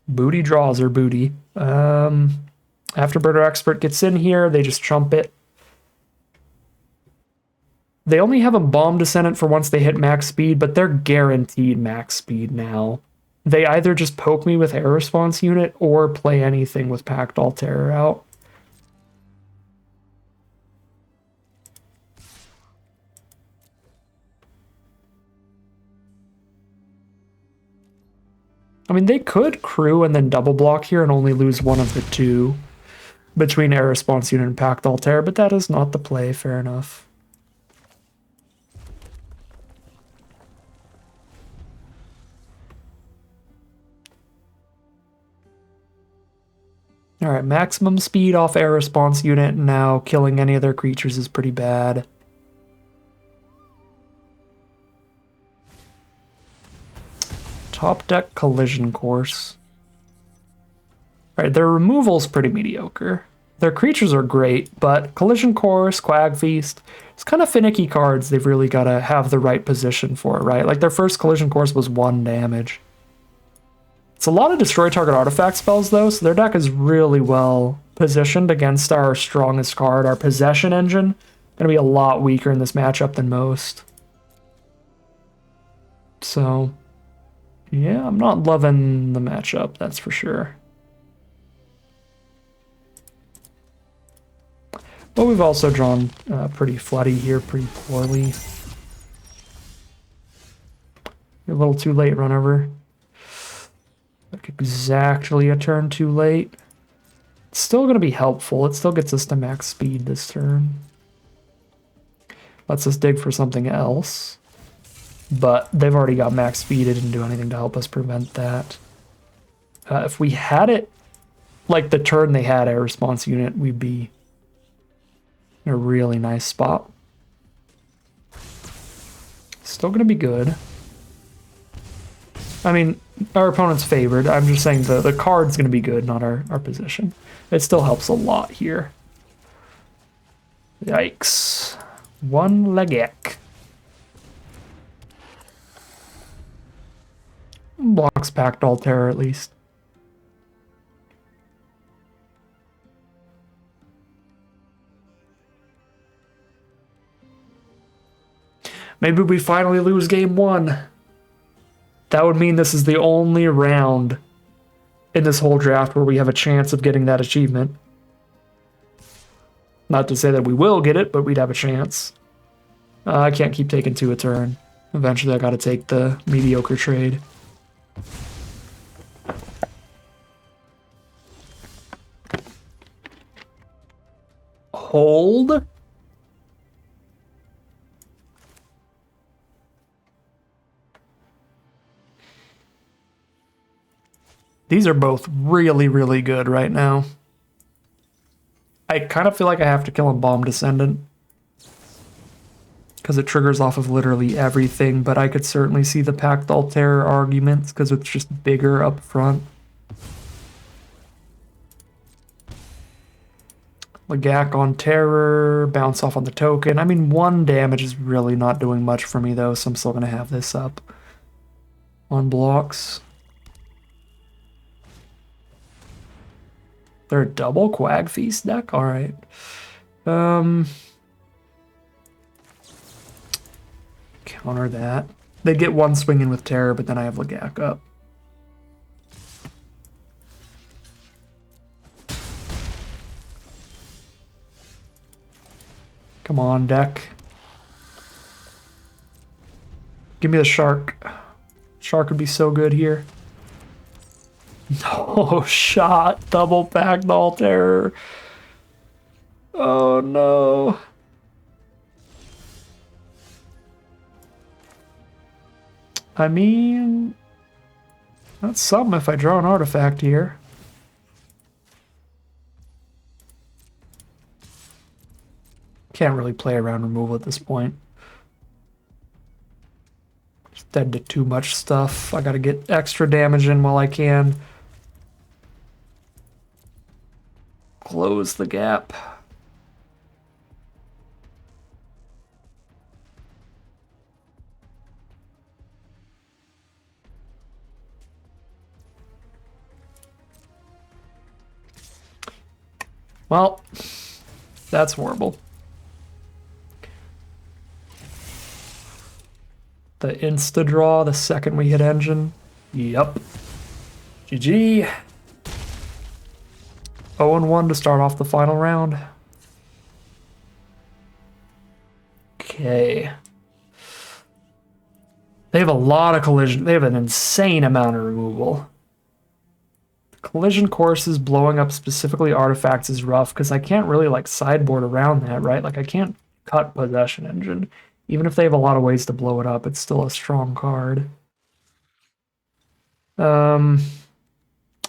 Booty draws are booty. Afterburner Expert gets in here. They just chump it. They only have a Bomb Descendant for once they hit max speed, but they're guaranteed max speed now. They either just poke me with Air Response Unit or play anything with Pact Altair out. I mean, they could crew and then double block here and only lose one of the two between Air Response Unit and Pact Altair, but that is not the play, fair enough. Alright, maximum speed off Air Response Unit now. Killing any of their creatures is pretty bad. Top deck Collision Course. Alright, their removal's pretty mediocre. Their creatures are great, but Collision Course, Quag Feast, it's kind of finicky cards they've really got to have the right position for, right? Like their first Collision Course was 1 damage. It's a lot of destroy target artifact spells though, so their deck is really well positioned against our strongest card, our Possession Engine. Gonna be a lot weaker in this matchup than most. So, yeah, I'm not loving the matchup, that's for sure. But we've also drawn pretty floody here, pretty poorly. You're a little too late, Runover. Like exactly a turn too late. It's still going to be helpful. It still gets us to max speed this turn. Lets us dig for something else. But they've already got max speed. It didn't do anything to help us prevent that. If we had it like the turn they had Air Response Unit, we'd be in a really nice spot. Still going to be good. I mean, our opponent's favored. I'm just saying the card's going to be good, not our position. It still helps a lot here. Yikes. 1 Legek. Blocks Pact Altair at least. Maybe we finally lose game 1. That would mean this is the only round in this whole draft where we have a chance of getting that achievement. Not to say that we will get it, but we'd have a chance. I can't keep taking 2 a turn. Eventually I gotta take the mediocre trade. Hold. These are both really, really good right now. I kind of feel like I have to kill a Bomb Descendant because it triggers off of literally everything, but I could certainly see the Pact Altair arguments because it's just bigger up front. Legak on Terror, bounce off on the token. I mean, 1 damage is really not doing much for me though, so I'm still going to have this up on blocks. They're a double Quag Feast deck? Alright. Counter that. They get 1 swinging with Terror, but then I have Legak up. Come on, deck. Give me the Shark. Shark would be so good here. No shot. Double Pact Altair. Oh no. I mean, that's something if I draw an artifact here. Can't really play around removal at this point. Just dead to too much stuff. I gotta get extra damage in while I can. Close the gap. Well, that's horrible. The insta draw the second we hit engine. Yep. GG. 0-1 to start off the final round. Okay. They have a lot of collision. They have an insane amount of removal. Collision courses blowing up specifically artifacts is rough because I can't really like sideboard around that, right? Like I can't cut Possession Engine. Even if they have a lot of ways to blow it up, it's still a strong card.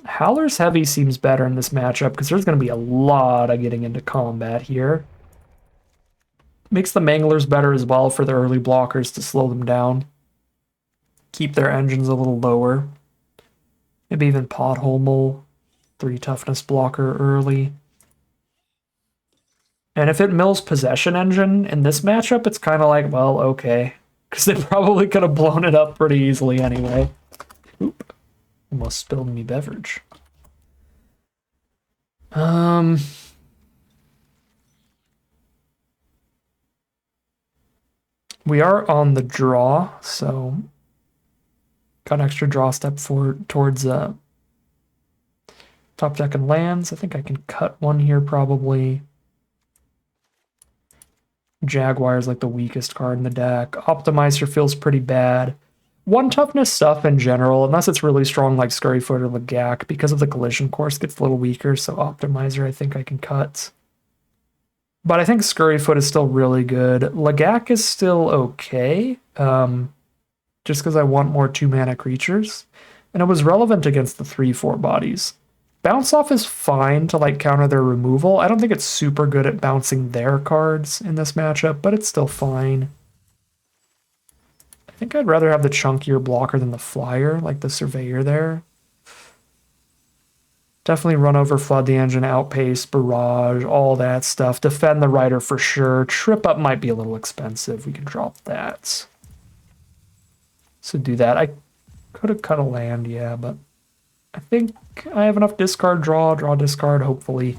Howler's Heavy seems better in this matchup because there's going to be a lot of getting into combat here. Makes the Manglers better as well for the early blockers to slow them down. Keep their engines a little lower. Maybe even Pothole Mole, 3 toughness blocker early. And if it mills Possession Engine in this matchup, it's kind of like, well, okay. Because they probably could have blown it up pretty easily anyway. Oop. Almost spilled me beverage. We are on the draw, so got an extra draw step towards top deck and lands. I think I can cut one here probably. Jaguar's like the weakest card in the deck. Optimizer feels pretty bad. 1 toughness stuff in general, unless it's really strong like Scurryfoot or Lagak, because of the collision course, gets a little weaker, so Optimizer I think I can cut. But I think Scurryfoot is still really good. Lagak is still okay, just because I want more 2-mana creatures. And it was relevant against the 3/4 bodies. Bounce Off is fine to like counter their removal. I don't think it's super good at bouncing their cards in this matchup, but it's still fine. I think I'd rather have the chunkier blocker than the flyer, like the Surveyor there. Definitely run over, flood the engine, outpace, barrage, all that stuff. Defend the Rider for sure. Trip Up might be a little expensive. We can drop that. So do that. I could have cut a land, yeah, but I think I have enough discard, draw, discard. Hopefully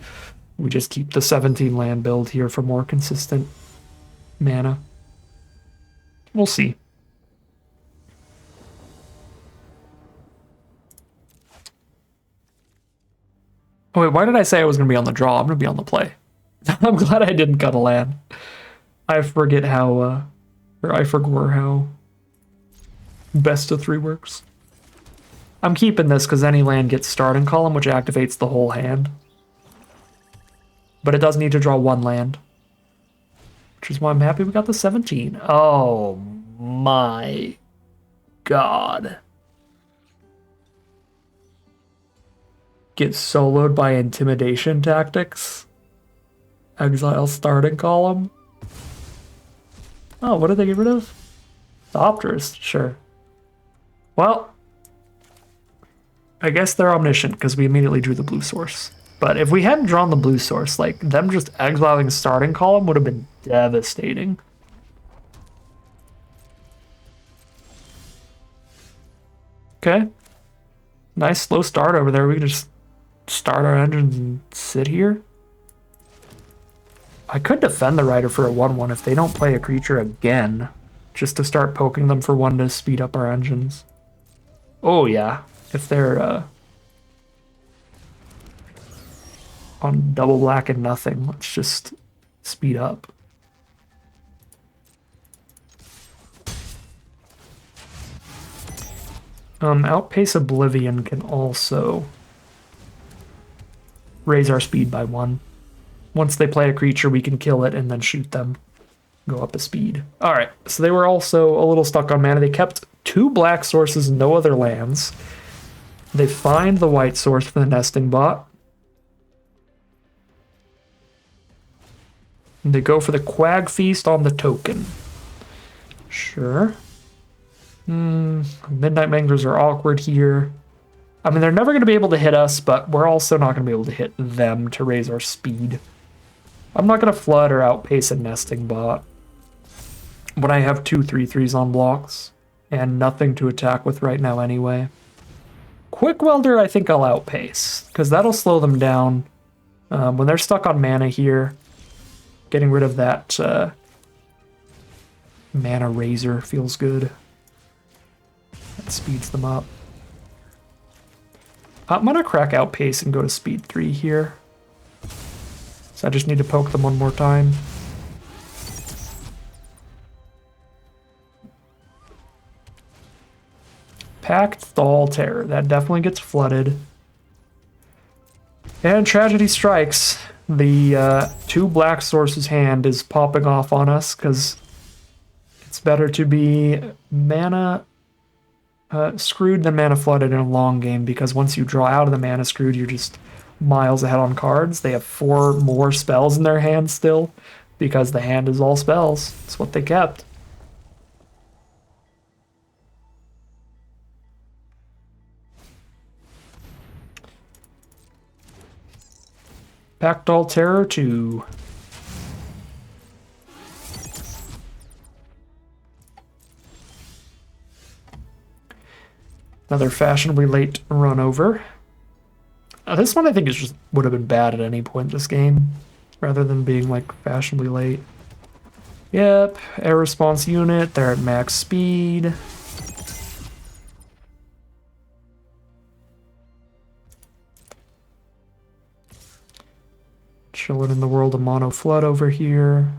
we just keep the 17 land build here for more consistent mana. We'll see. Oh wait, why did I say I was going to be on the draw? I'm going to be on the play. I'm glad I didn't cut a land. I forget how, or I forgot how best of 3 works. I'm keeping this because any land gets starting column, which activates the whole hand. But it does need to draw 1 land. Which is why I'm happy we got the 17. Oh my god. Get soloed by intimidation tactics. Exile starting column. Oh, what did they get rid of? The Opterist, sure. Well, I guess they're omniscient because we immediately drew the blue source. But if we hadn't drawn the blue source, like them just exiling starting column would have been devastating. Okay. Nice slow start over there. We can just start our engines and sit here. I could defend the Rider for a 1/1 if they don't play a creature again, just to start poking them for 1 to speed up our engines. Oh yeah, if they're on double black and nothing, let's just speed up. Outpace Oblivion can also raise our speed by 1. Once they play a creature, we can kill it and then shoot them. Go up a speed. Alright, so they were also a little stuck on mana. They kept 2 black sources, no other lands. They find the white source for the nesting bot. And they go for the Quag Feast on the token. Sure. Midnight Manglers are awkward here. I mean, they're never going to be able to hit us, but we're also not going to be able to hit them to raise our speed. I'm not going to flood or outpace a nesting bot when I have 2 3/3s on blocks and nothing to attack with right now anyway. Quick Welder, I think I'll outpace, because that'll slow them down. When they're stuck on mana here, getting rid of that mana razor feels good. That speeds them up. I'm going to crack outpace and go to speed 3 here. So I just need to poke them one more time. Packed Thal Terror. That definitely gets flooded. And tragedy strikes. The 2 black sources hand is popping off on us because it's better to be mana screwed than mana flooded in a long game, because once you draw out of the mana screwed, you're just miles ahead on cards. They have 4 more spells in their hand still because the hand is all spells. It's what they kept. Packed Terror 2. Another fashionably late run over. This one I think would have been bad at any point this game, rather than being like fashionably late. Yep, air response unit, they're at max speed. Chilling in the world of mono flood over here.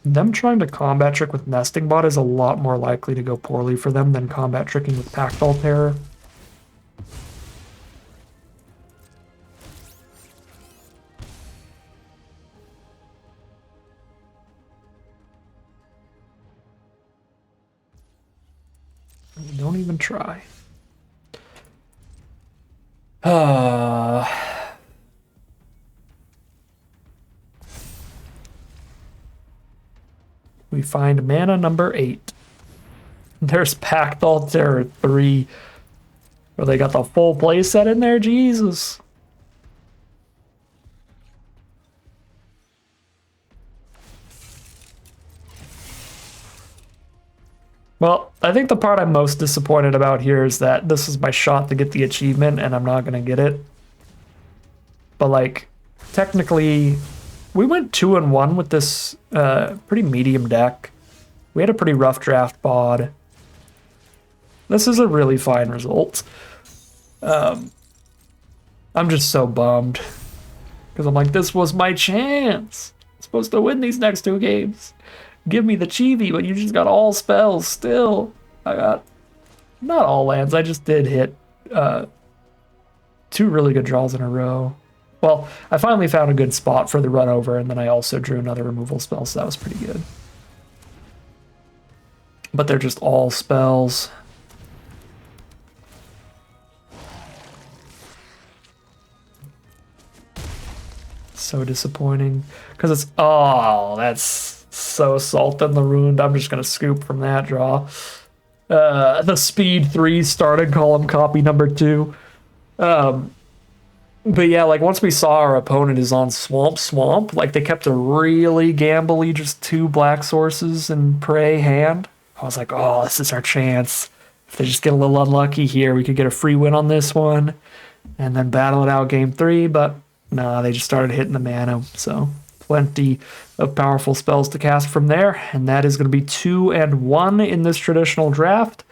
Them trying to combat trick with nesting bot is a lot more likely to go poorly for them than combat tricking with Packed Terror. Don't even try. We find mana number 8. There's Packed Terror 3. Where they got the full play set in there, Jesus. Well, I think the part I'm most disappointed about here is that this is my shot to get the achievement and I'm not gonna get it. But like, technically, we went 2-1 with this pretty medium deck. We had a pretty rough draft bod. This is a really fine result. I'm just so bummed. Because I'm like, this was my chance. I'm supposed to win these next 2 games. Give me the chibi, but you just got all spells still. I got not all lands. I just did hit 2 really good draws in a row. Well, I finally found a good spot for the run over, and then I also drew another removal spell, so that was pretty good. But they're just all spells. So disappointing. Because it's... Oh, that's so salt in the wound. I'm just going to scoop from that draw. The speed 3 started column copy number 2. But yeah, like once we saw our opponent is on Swamp, like they kept a really gambly, just 2 black sources and prey hand. I was like, oh, this is our chance. If they just get a little unlucky here, we could get a free win on this one and then battle it out game 3. But nah, they just started hitting the mana. So plenty of powerful spells to cast from there. And that is going to be 2-1 in this traditional draft.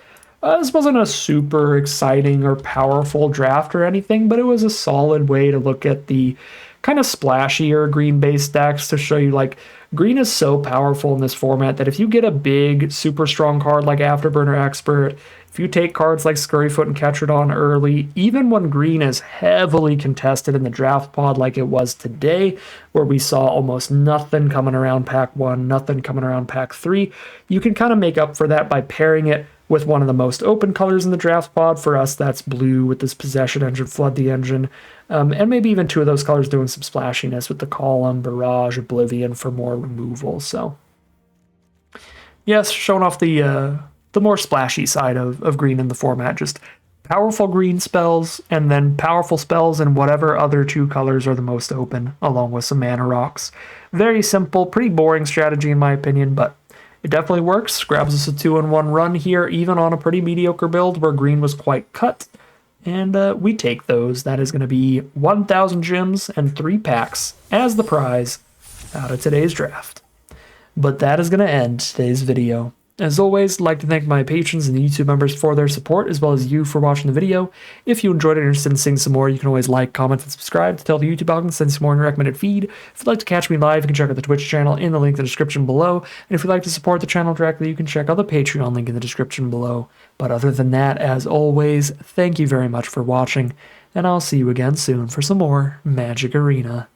This wasn't a super exciting or powerful draft or anything, but it was a solid way to look at the kind of splashier green-based decks to show you, like, green is so powerful in this format that if you get a big, super strong card like Afterburner Expert, if you take cards like Scurryfoot and Ketradon early, even when green is heavily contested in the draft pod like it was today, where we saw almost nothing coming around pack 1, nothing coming around pack 3, you can kind of make up for that by pairing it with one of the most open colors in the draft pod. For us, that's blue with this Possession Engine, Flood the Engine, and maybe even 2 of those colors doing some splashiness with the Column, Barrage, Oblivion for more removal. So yes, showing off the more splashy side of green in the format. Just powerful green spells, and then powerful spells in whatever other 2 colors are the most open, along with some mana rocks. Very simple, pretty boring strategy in my opinion, but it definitely works. Grabs us a 2-in-1 run here, even on a pretty mediocre build where green was quite cut. And we take those. That is going to be 1,000 gems and 3 packs as the prize out of today's draft. But that is going to end today's video. As always, I'd like to thank my patrons and the YouTube members for their support, as well as you for watching the video. If you enjoyed it and are interested in seeing some more, you can always like, comment, and subscribe to tell the YouTube algorithm to send some more in your recommended feed. If you'd like to catch me live, you can check out the Twitch channel in the link in the description below. And if you'd like to support the channel directly, you can check out the Patreon link in the description below. But other than that, as always, thank you very much for watching, and I'll see you again soon for some more Magic Arena.